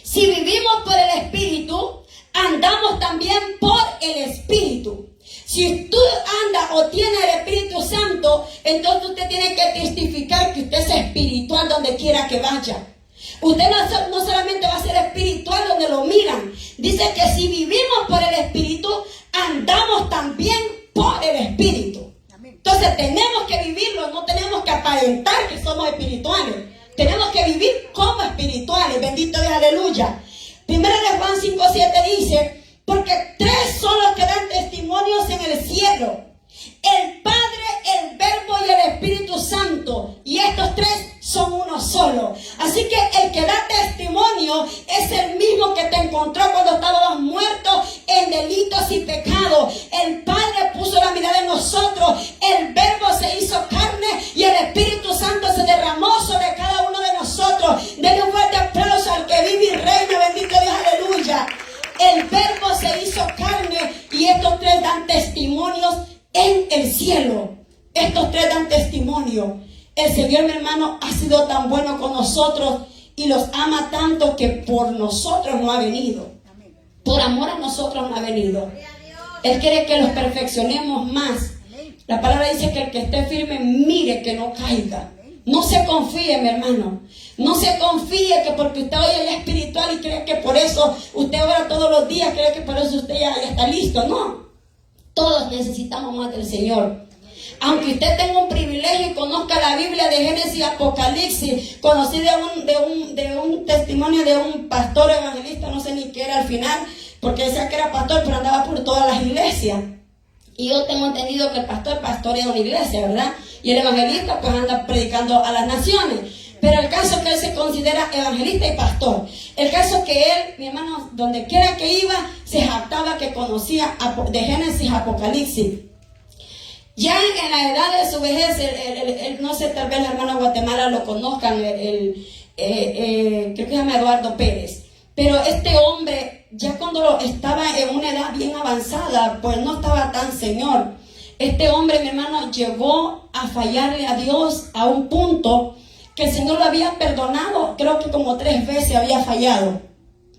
Si vivimos por el Espíritu, andamos también por el Espíritu. Si tú andas o tienes el Espíritu Santo, entonces usted tiene que testificar que usted es espiritual donde quiera que vaya. Usted no solamente va a ser espiritual donde lo miran. Dice que si vivimos por el Espíritu, andamos también por el Espíritu. Entonces tenemos que vivirlo, no tenemos que aparentar que somos espirituales. Tenemos que vivir como espirituales. Bendito Dios, aleluya. Primero de Juan 5:7 dice: porque tres son los que dan testimonios en el cielo: el Padre, el Verbo y el Espíritu Santo. Y estos tres son uno solo. Así que el que da testimonio es el mismo que te encontró cuando estábamos muertos en delitos y pecados. El Padre puso la mirada en nosotros, el Verbo se hizo carne y el Espíritu Santo se derramó sobre cada uno de nosotros. Denle un fuerte aplauso al que vive y reina. Bendito Dios, aleluya. El Verbo se hizo carne, y estos tres dan testimonios en el cielo. Estos tres dan testimonio. El Señor, mi hermano, ha sido tan bueno con nosotros y los ama tanto que por nosotros no ha venido. Por amor a nosotros no ha venido. Él quiere que los perfeccionemos más. La palabra dice que el que esté firme mire que no caiga. No se confíe, mi hermano. No se confíe que porque usted hoy es espiritual y cree que por eso usted ora todos los días, cree que por eso usted ya está listo. No. Todos necesitamos más del Señor. Aunque usted tenga un privilegio y conozca la Biblia de Génesis y Apocalipsis, conocí de un testimonio de un pastor evangelista, no sé ni qué era al final, porque decía que era pastor, pero andaba por todas las iglesias. Y yo tengo entendido que el pastor pastorea una iglesia, ¿verdad? Y el evangelista pues anda predicando a las naciones. Pero el caso es que él se considera evangelista y pastor. El caso es que él, mi hermano, donde quiera que iba, se jactaba que conocía de Génesis a Apocalipsis. Ya en la edad de su vejez, no sé, tal vez los hermanos de Guatemala lo conozcan, creo que se llama Eduardo Pérez. Pero este hombre, ya cuando estaba en una edad bien avanzada, pues no estaba tan señor. Este hombre, mi hermano, llegó a fallarle a Dios a un punto que el Señor lo había perdonado, creo que como 3 veces había fallado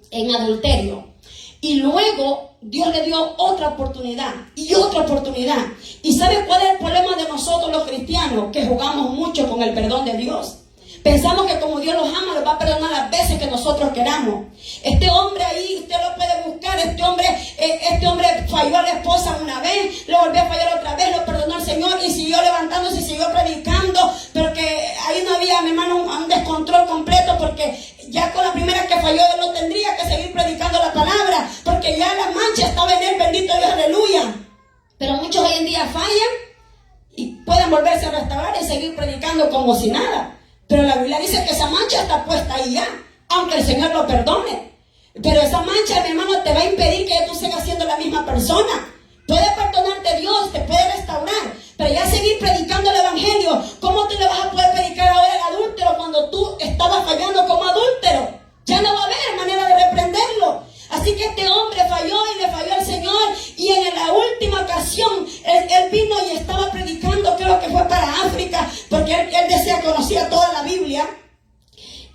en adulterio. Y luego Dios le dio otra oportunidad y otra oportunidad. ¿Y sabe cuál es el problema de nosotros los cristianos? Que jugamos mucho con el perdón de Dios. Pensamos que como Dios los ama, los va a perdonar las veces que nosotros queramos. Este hombre ahí, usted lo puede buscar. Este hombre falló a la esposa una vez, lo volvió a fallar otra vez, lo perdonó el Señor y siguió levantándose y siguió predicando. Pero que ahí no había, mi hermano, un descontrol completo, porque ya con la primera que falló, él no tendría que seguir predicando la palabra, porque ya la mancha estaba en él. Bendito Dios, aleluya. Pero muchos hoy en día fallan y pueden volverse a restaurar y seguir predicando como si nada. Pero la Biblia dice que esa mancha está puesta ahí ya, aunque el Señor lo perdone. Pero esa mancha, mi hermano, te va a impedir que tú sigas siendo la misma persona. Puede perdonarte Dios, te puede restaurar, pero ya seguir predicando el evangelio. ¿Cómo tú le vas a poder predicar ahora al adúltero porque él decía que conocía toda la Biblia.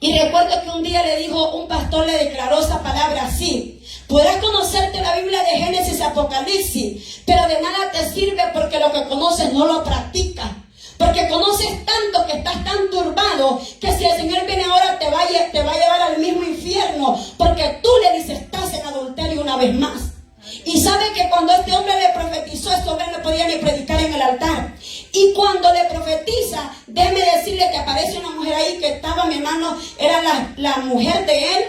Y recuerdo que un día le dijo, un pastor le declaró esa palabra así: podrás conocerte la Biblia de Génesis y Apocalipsis, pero de nada te sirve porque lo que conoces no lo practicas. Porque conoces tanto que estás tan turbado que si el Señor viene ahora te va a llevar al mismo infierno, porque tú le dices estás en adulterio una vez más. Y sabe que cuando este hombre le profetizó, este hombre no podía ni predicar en el altar. Y cuando le profetiza, déjeme decirle que aparece una mujer ahí que estaba, mi hermano, era la mujer de él,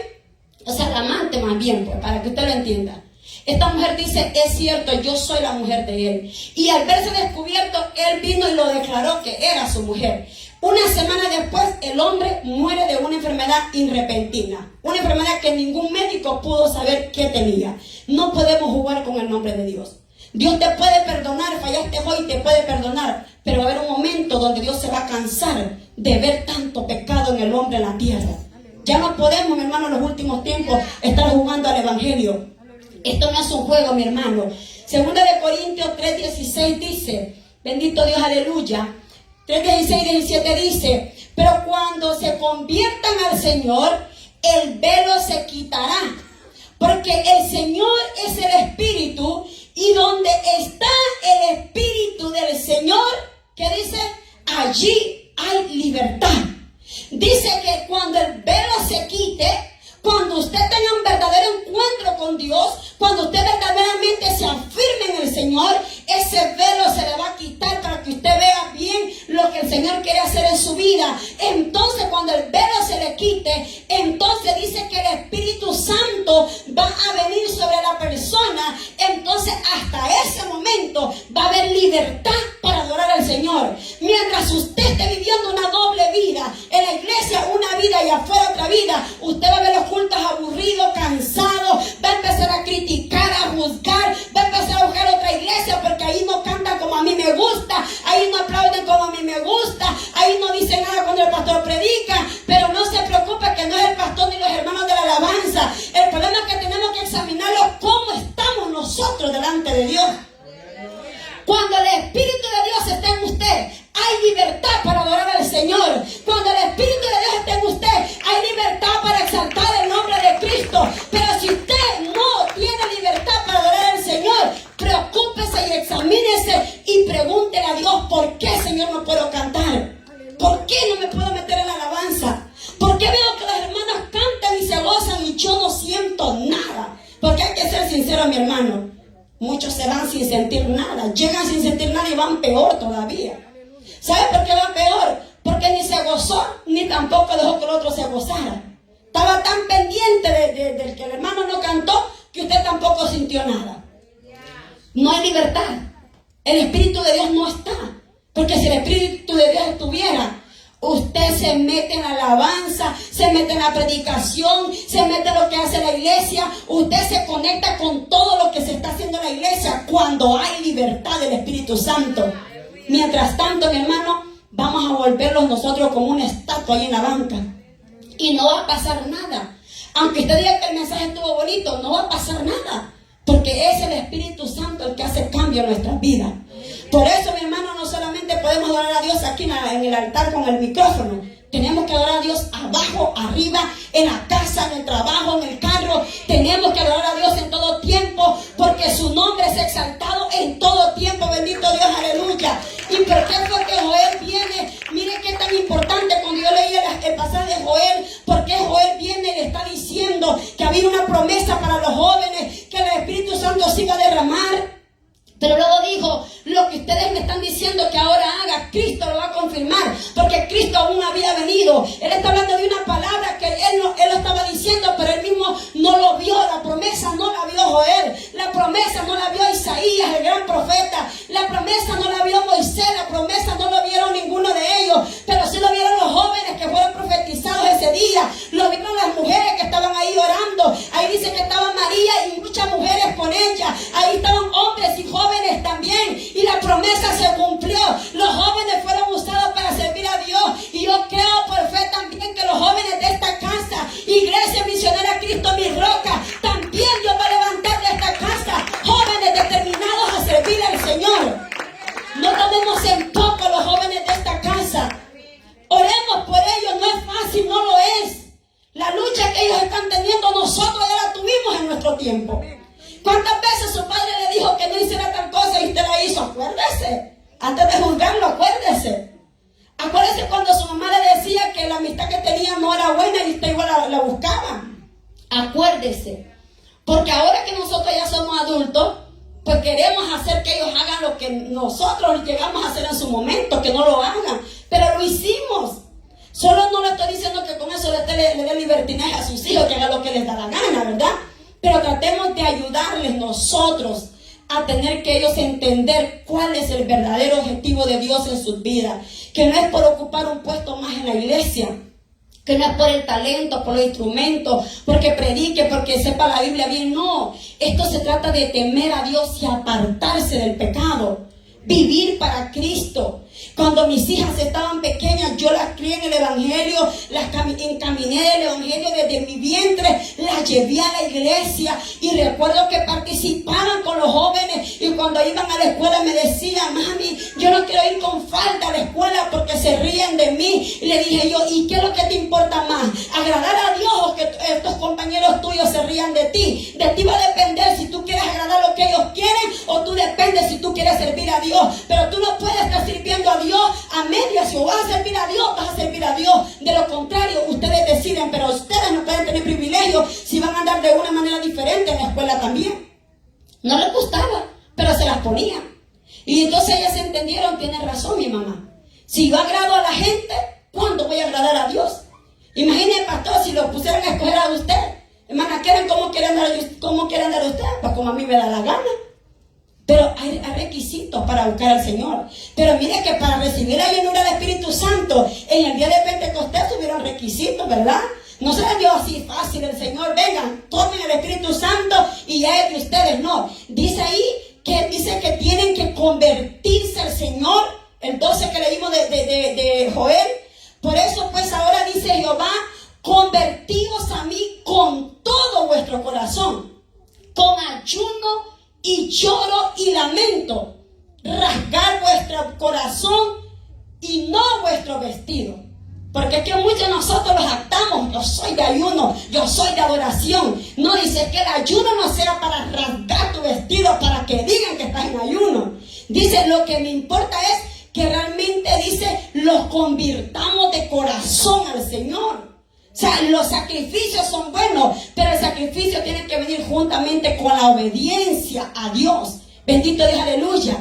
o sea, la amante más bien, pues, para que usted lo entienda. Esta mujer dice, es cierto, yo soy la mujer de él. Y al verse descubierto, él vino y lo declaró que era su mujer. Una semana después, el hombre muere de una enfermedad repentina. Una enfermedad que ningún médico pudo saber qué tenía. No podemos jugar con el nombre de Dios. Dios te puede perdonar, fallaste hoy, te puede perdonar. Pero va a haber un momento donde Dios se va a cansar de ver tanto pecado en el hombre en la tierra. Ya no podemos, mi hermano, en los últimos tiempos estar jugando al evangelio. Esto no es un juego, mi hermano. Segunda de Corintios 3:16 dice, bendito Dios, aleluya. 3:16 y 17 dice, pero cuando se conviertan al Señor, el velo se quitará. Porque el Señor es el Espíritu, y donde está el Espíritu del Señor, ¿qué dice? Allí hay libertad. Dice que cuando el velo se quite, cuando usted tenga un verdadero encuentro con Dios, cuando usted verdaderamente se afirme en el Señor, ese velo se le va a quitar para que usted vea bien lo que el Señor quiere hacer en su vida. Entonces, cuando el velo se le quite, entonces dice que el Espíritu Santo va a venir sobre la persona. Entonces, hasta ese momento va a haber libertad para adorar al Señor. Mientras usted esté viviendo una doble vida, en la iglesia una vida y afuera otra vida, usted va a ver los cultos aburridos, cansados, va a empezar a criticar, a juzgar, va a empezar a buscar otra iglesia porque ahí no cantan como a mí me gusta, ahí no aplauden como a mí me gusta, ahí no dicen nada cuando el pastor predica. Pero no se preocupe, que no es el pastor ni los hermanos de la alabanza. El problema es que tenemos que examinarlo cómo estamos nosotros delante de Dios. Cuando el Espíritu de Dios está en usted, hay libertad para adorar al Señor. Cuando el Espíritu de Dios está en usted, hay libertad para exaltar el nombre de Cristo. Pero si usted no tiene libertad para adorar al Señor, preocúpese y examínese y pregúntele a Dios, ¿por qué, Señor, no puedo cantar? ¿Por qué no me puedo meter en la alabanza? ¿Por qué veo que las hermanas cantan y se gozan y yo no siento nada? Porque hay que ser sincero, mi hermano. Muchos se van sin sentir nada, llegan sin sentir nada y van peor todavía. ¿Sabe por qué van peor? Porque ni se gozó, ni tampoco dejó que el otro se gozara. Estaba tan pendiente del que el hermano no cantó, que usted tampoco sintió nada. No hay libertad. El Espíritu de Dios no está. Porque si el Espíritu de Dios estuviera, usted se mete en la alabanza, se mete en la predicación, se mete en lo que hace la iglesia. Usted se conecta con todo lo que se está haciendo en la iglesia cuando hay libertad del Espíritu Santo. Mientras tanto, mi hermano, vamos a volverlos nosotros como una estatua ahí en la banca. Y no va a pasar nada. Aunque usted diga que el mensaje estuvo bonito, no va a pasar nada. Porque es el Espíritu Santo el que hace cambio en nuestras vidas. Por eso, mi hermano, no solamente podemos adorar a Dios aquí en el altar con el micrófono. Tenemos que adorar a Dios abajo, arriba, en la casa, en el trabajo, en el carro. Tenemos que adorar a Dios en todo tiempo, porque su nombre es exaltado en todo tiempo. Bendito Dios, aleluya. ¿Y por qué fue que Joel viene? Mire qué tan importante cuando yo leí el pasaje de Joel. Porque Joel viene y le está diciendo que había una promesa para los jóvenes, que el Espíritu Santo se iba a derramar. Pero luego dijo, lo que ustedes me están diciendo que ahora haga, Cristo lo va a confirmar, porque Cristo aún no había venido. Él está hablando de una palabra que él lo estaba diciendo, pero él mismo no lo vio. La promesa no la vio Joel, la promesa no la vio Isaías, el gran profeta, la promesa no la vio Moisés, la promesa no lo vieron ninguno de ellos, pero sí lo vieron los jóvenes que fueron profetizados ese día, lo vieron las mujeres que estaban ahí orando. Ahí dice que estaba María y muchas mujeres con ella, ahí estaban hombres y jóvenes también, y la promesa se cumplió. Los jóvenes fueron usados para servir a Dios, y yo creo por fe también que los jóvenes tiempo. ¿Cuántas veces su padre le dijo que no hiciera tal cosa y usted la hizo? Acuérdese. Antes de juzgarlo, acuérdese. Acuérdese cuando su mamá le decía que la amistad que tenía no era buena y usted igual la buscaba. Acuérdese. Porque ahora que nosotros ya somos adultos, pues queremos hacer que ellos hagan lo que nosotros llegamos a hacer en su momento, que no lo hagan. Pero lo hicimos. Solo no le estoy diciendo que con eso le dé libertinaje a sus hijos, que hagan lo que les da la gana, ¿verdad? Pero tratemos de ayudarles nosotros a tener que ellos entender cuál es el verdadero objetivo de Dios en sus vidas. Que no es por ocupar un puesto más en la iglesia, que no es por el talento, por los instrumentos, porque predique, porque sepa la Biblia bien. No, esto se trata de temer a Dios y apartarse del pecado. Vivir para Cristo. Cuando mis hijas estaban pequeñas, yo las crié en el Evangelio, las encaminé del Evangelio desde mi vientre, las llevé a la iglesia y recuerdo que participaban con los jóvenes y cuando iban a la escuela me decían: mami, yo no quiero ir con falda a la escuela porque se ríen de mí. Y le dije yo: ¿y qué es lo que te importa más? ¿Agradar a Dios o que estos compañeros tuyos se rían de ti? De ti va a depender si tú quieres agradar lo que ellos quieren o tú dependes si tú quieres servir a Dios. Pero tú no puedes estar sirviendo a Dios a medias. Si vas a servir a Dios, vas a servir a Dios. De lo contrario, ustedes deciden, pero ustedes no pueden tener privilegios si van a andar de una manera diferente en la escuela también. No les gustaba, pero se las ponían. Y entonces ellas entendieron: tiene razón mi mamá. Si yo agrado a la gente, ¿cuándo voy a agradar a Dios? Imagine, pastor, si lo pusieran a escoger a usted. Hermana, ¿cómo quieren dar usted? Pues como a mí me da la gana. Pero hay requisitos para buscar al Señor. Pero mire que para recibir la llenura del Espíritu Santo, en el día de Pentecostés tuvieron requisitos, ¿verdad? No se les dio así fácil el Señor: vengan, tomen el Espíritu Santo y ya es de ustedes. No, dice ahí que tienen que convertirse al Señor. El 12 que leímos de Joel. Por eso pues ahora dice Jehová: convertíos a mí con todo vuestro corazón, con ayuno y lloro y lamento, rasgar vuestro corazón y no vuestro vestido. Porque es que muchos de nosotros los jactamos: yo soy de ayuno, yo soy de adoración. No, dice que el ayuno no sea para rasgar tu vestido, para que digan que estás en ayuno. Dice: lo que me importa es que realmente, dice, los convirtamos de corazón al Señor. O sea, los sacrificios son buenos, pero el sacrificio tiene que venir juntamente con la obediencia a Dios. Bendito Dios, aleluya.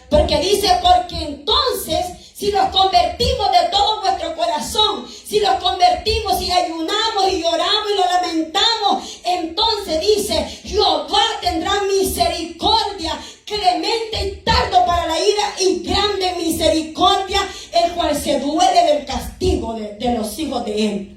Porque dice: porque entonces, si nos convertimos de todo nuestro corazón, si nos convertimos y ayunamos y lloramos y lo lamentamos, entonces dice: Jehová tendrá misericordia, clemente y tardo para la ira y grande misericordia, el cual se duele del castigo de los hijos de él.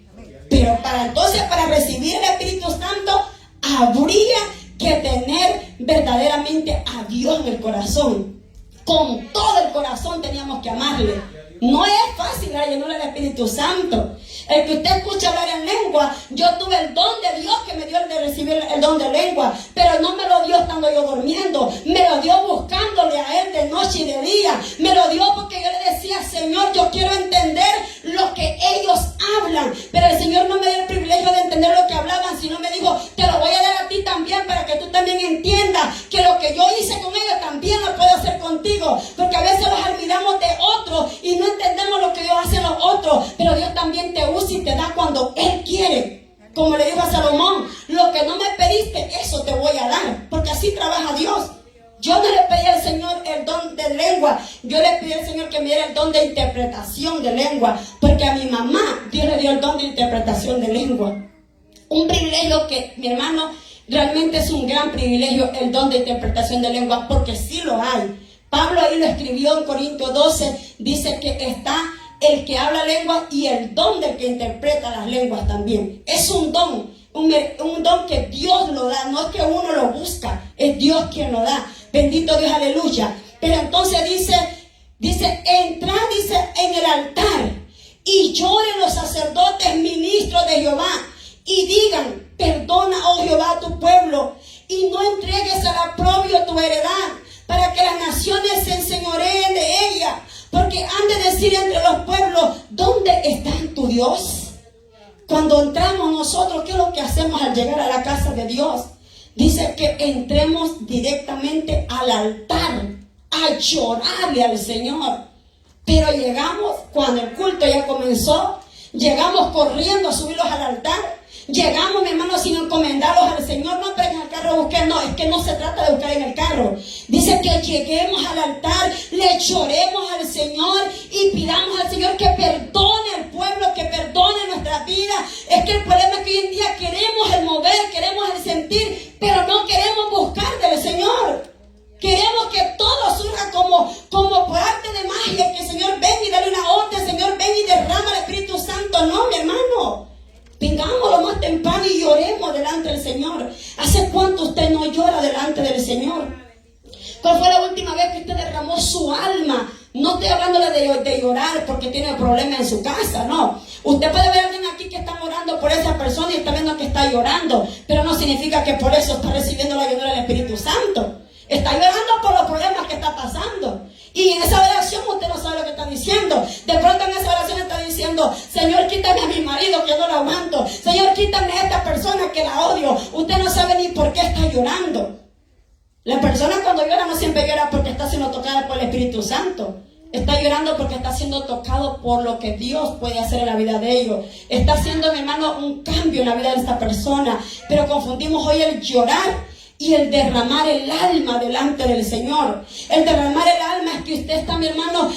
Pero para recibir el Espíritu Santo habría que tener verdaderamente a Dios en el corazón. Con todo el corazón teníamos que amarle. No es fácil la llenura del Espíritu Santo. El que usted escucha hablar en lengua, yo tuve el don de Dios que me dio el de recibir el don de lengua, pero no me lo dio estando yo durmiendo, me lo dio buscándole a Él de noche y de día. Me lo dio porque yo le decía: Señor, yo quiero entender lo que ellos hablan. Pero el Señor no me dio el privilegio de entender lo que hablaban, sino me dijo: te lo voy a dar a ti también, para que tú también entiendas que lo que yo hice con ellos también lo puedo hacer contigo. Porque a veces los olvidamos de otros y no entendemos lo que Dios hace en los otros, pero Dios también te usa y te da cuando Él quiere. Como le dijo a Salomón: lo que no me pediste, eso te voy a dar. Porque así trabaja Dios. Yo no le pedí al Señor el don de lengua, yo le pedí al Señor que me diera el don de interpretación de lengua, porque a mi mamá Dios le dio el don de interpretación de lengua. Un privilegio que, mi hermano, realmente es un gran privilegio el don de interpretación de lengua, porque sí lo hay. Pablo ahí lo escribió en Corintios 12, dice que está el que habla lenguas y el don del que interpreta las lenguas también. Es un don, un don que Dios lo da, no es que uno lo busca, es Dios quien lo da. Bendito Dios, aleluya. Pero entonces dice, entrad, dice, en el altar y lloren los sacerdotes ministros de Jehová y digan: perdona, oh Jehová, a tu pueblo, y no entregues al oprobio tu heredad, para que las naciones se enseñoreen de ella, porque han de decir entre los pueblos: ¿dónde está tu Dios? Cuando entramos nosotros, ¿qué es lo que hacemos al llegar a la casa de Dios? dice que entremos directamente al altar a llorarle al Señor. Pero llegamos, cuando el culto ya comenzó, llegamos corriendo a subirlos al altar. Llegamos, mi hermano, sin encomendarlos al Señor. No, pero en el carro busqué. No, es que no se trata de buscar en el carro. Dice que lleguemos al altar, le lloremos al Señor y pidamos al Señor que perdone al pueblo, que perdone nuestras vidas. Es que el problema es que hoy en día queremos el mover, queremos el sentir, pero no queremos buscar del Señor. Queremos que todo surja como por arte de magia, que el Señor venga y dale una orden, el Señor venga y derrama el Espíritu Santo. No, mi hermano. Vengámoslo más temprano y lloremos delante del Señor. ¿Hace cuánto usted no llora delante del Señor? ¿Cuál fue la última vez que usted derramó su alma? No estoy hablando de llorar porque tiene problemas en su casa, no. Usted puede ver a alguien aquí que está orando por esa persona y está viendo que está llorando, pero no significa que por eso está recibiendo la ayuda del Espíritu Santo. Está llorando por los problemas que está pasando. Y en esa oración usted no sabe lo que está diciendo. De pronto en esa oración está diciendo: Señor, quítame a mi marido que yo no lo aguanto. Señor, quítame a esta persona que la odio. Usted no sabe ni por qué está llorando. La persona cuando llora no siempre llora porque está siendo tocada por el Espíritu Santo. Está llorando porque está siendo tocado por lo que Dios puede hacer en la vida de ellos. Está haciendo, mi hermano, un cambio en la vida de esta persona. Pero confundimos hoy el llorar y el derramar el alma delante del Señor. El derramar el alma es que usted está, mi hermano,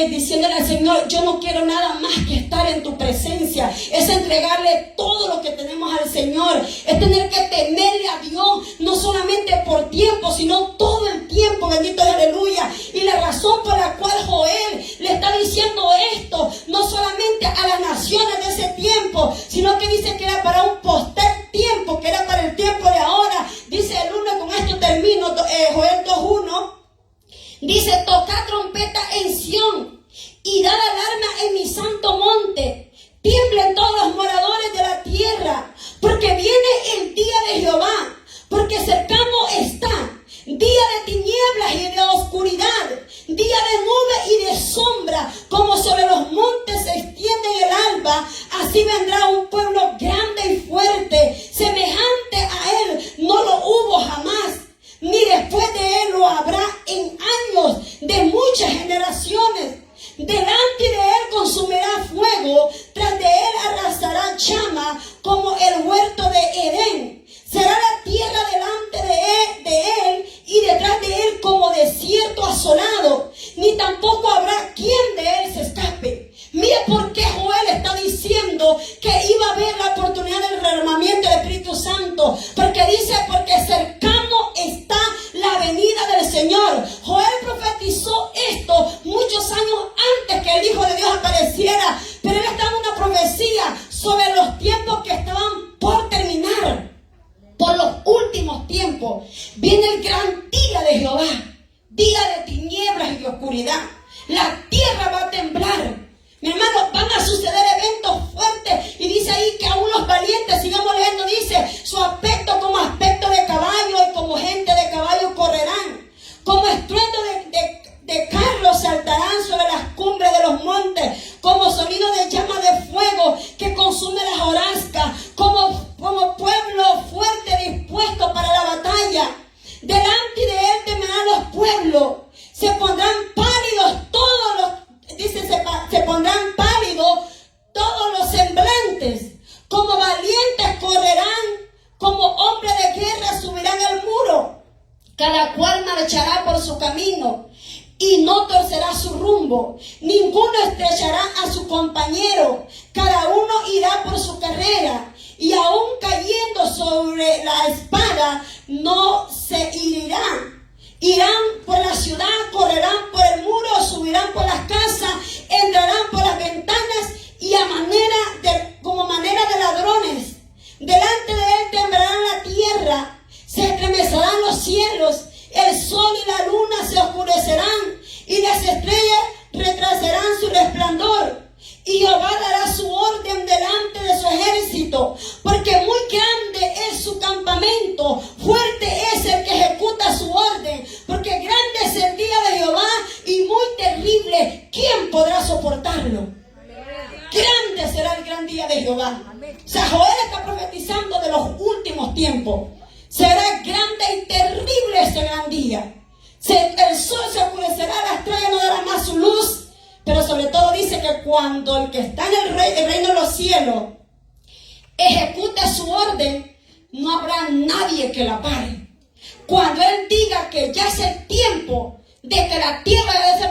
diciéndole al Señor: yo no quiero nada más que estar en tu presencia. Es entregarle todo lo que tenemos al Señor. Es tener que temerle a Dios, no solamente por tiempo, sino todo el tiempo. Bendito y aleluya. Y la razón por la cual Joel le está diciendo esto, no solamente a las naciones de ese tiempo, sino que dice que era para un posterior tiempo, que era para el tiempo de ahora. Dice el 1, con esto termino, Joel 2:1, dice: toca trompeta en Sión y da alarma en mi santo monte. Tiemblen todos los moradores de la tierra, porque viene el día de Jehová, porque cercano está. Día de tinieblas y de oscuridad, día de nube y de sombra, como sobre los montes se extiende el alba, así vendrá un pueblo grande y fuerte, semejante a él no lo hubo jamás, ni después de él lo habrá en años de muchas generaciones. Delante de él consumirá fuego, tras de él arrasará llama como el huerto de Edén. Será la tierra delante de él y detrás de él como desierto asolado, ni tampoco habrá quien de él se escape. Mire por qué Joel está diciendo que iba a haber la oportunidad del derramamiento del Espíritu Santo, porque dice: porque cercano está la venida del Señor. Joel profetizó esto muchos años antes que el Hijo de Dios apareciera, pero él está dando una profecía sobre los tiempos que estaban por terminar. Por los últimos tiempos viene el gran día de Jehová, día de tinieblas y de oscuridad. La tierra va a temblar. Mi hermano, van a suceder eventos fuertes. Y dice ahí que aún los valientes, sigamos leyendo, dice: su aspecto como aspecto de caballo, y como gente de caballo correrán. Como estruendo de carros saltarán sobre las cumbres de los montes, como sonido de llama de fuego que consume las hojarascas, como pueblo fuerte dispuesto para la batalla. Delante de él temerán los pueblos, se pondrán pálidos todos los, dice, se pondrán pálidos todos los semblantes, como valientes correrán, como hombres de guerra subirán al muro. Cada cual marchará por su camino y no torcerá su rumbo. Ninguno estrechará a su compañero. Cada uno irá por su carrera. Y aún cayendo sobre la espada, no se herirán. Irán por la ciudad, correrán por el muro, subirán por las casas, entrarán por las ventanas y como manera de ladrones. Delante de él temblarán la tierra, se estremecerán los cielos, el sol y la luna se oscurecerán y las estrellas retrasarán su resplandor. Y Jehová dará su orden delante de su ejército, porque muy grande es su campamento, fuerte es el que ejecuta su orden, porque grande es el día de Jehová y muy terrible. ¿Quién podrá soportarlo? Grande será el gran día de Jehová. O sea, Joel está profetizando de los últimos tiempos. Será grande y terrible ese gran día. El sol se oscurecerá, la estrella no dará más su luz. Pero sobre todo dice que cuando el que está en el reino de los cielos ejecute su orden, no habrá nadie que la pare. Cuando Él diga que ya es el tiempo de que la tierra debe ser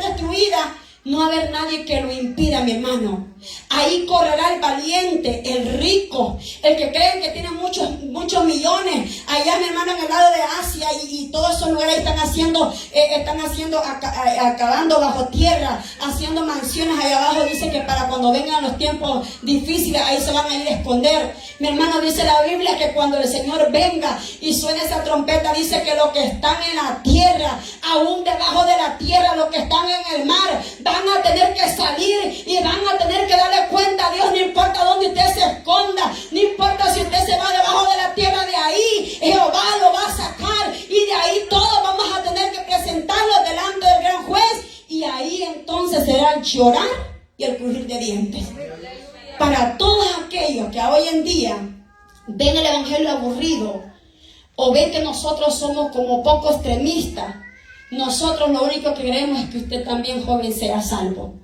destruida, no va a haber nadie que lo impida, mi hermano. Ahí correrá el valiente, el rico, el que cree que tiene muchos millones. Allá, mi hermano, en el lado de Asia y todos esos lugares están acabando bajo tierra, haciendo mansiones allá abajo. Dice que para cuando vengan los tiempos difíciles, ahí se van a ir a esconder. Mi hermano, dice la Biblia que cuando el Señor venga y suene esa trompeta, dice que los que están en la tierra, aún debajo de la tierra, los que están en el mar, van a tener que salir y van a tener que darle cuenta a Dios. No importa dónde usted se esconda, no importa si usted se va debajo de la tierra, de ahí Jehová lo va a sacar y de ahí todos vamos a tener que presentarlo delante del gran juez, y ahí entonces será el llorar y el crujir de dientes. Para todos aquellos que hoy en día ven el evangelio aburrido o ven que nosotros somos como poco extremistas, nosotros lo único que queremos es que usted también, joven, sea salvo.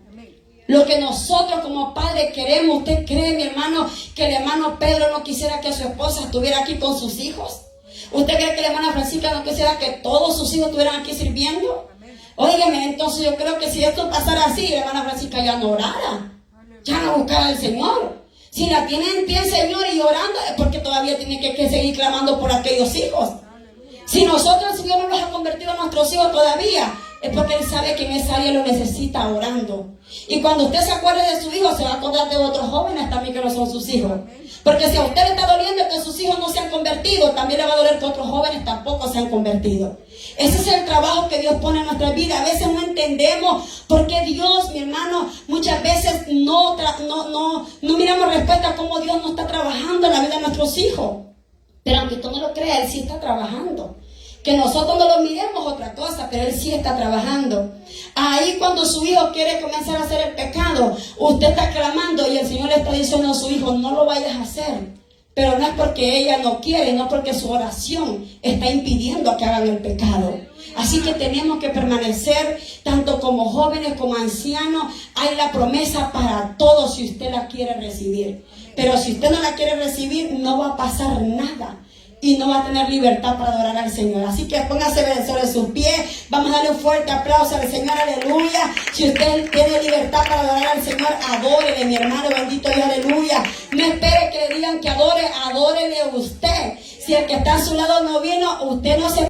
Lo que nosotros como padres queremos, ¿usted cree, mi hermano, que el hermano Pedro no quisiera que su esposa estuviera aquí con sus hijos? ¿Usted cree que la hermana Francisca no quisiera que todos sus hijos estuvieran aquí sirviendo? Óigame, entonces yo creo que si esto pasara así, la hermana Francisca ya no orara, ya no buscara al Señor. Si la tiene en pie el Señor y orando, es porque todavía tiene que seguir clamando por aquellos hijos. Si nosotros, el Señor no los ha convertido a nuestros hijos todavía, es porque Él sabe que en esa área lo necesita orando. Y cuando usted se acuerde de su hijo, se va a acordar de otros jóvenes también que no son sus hijos. Porque si a usted le está doliendo que sus hijos no se han convertido, también le va a doler que otros jóvenes tampoco se han convertido. Ese es el trabajo que Dios pone en nuestra vida. A veces no entendemos por qué Dios, mi hermano, muchas veces no miramos respuesta a cómo Dios no está trabajando en la vida de nuestros hijos. Pero aunque tú no lo creas, Él sí está trabajando. Que nosotros no lo miremos otra cosa, pero Él sí está trabajando. Ahí cuando su hijo quiere comenzar a hacer el pecado, usted está clamando y el Señor le está diciendo a su hijo, no lo vayas a hacer. Pero no es porque ella no quiere, no porque su oración está impidiendo que hagan el pecado. Así que tenemos que permanecer, tanto como jóvenes como ancianos. Hay la promesa para todos si usted la quiere recibir. Pero si usted no la quiere recibir, no va a pasar nada. Y no va a tener libertad para adorar al Señor. Así que póngase sobre sus pies. Vamos a darle un fuerte aplauso al Señor, aleluya. Si usted tiene libertad para adorar al Señor, adórele, mi hermano, bendito Dios, aleluya. No espere que le digan que adórele usted. Si el que está a su lado no vino, usted no se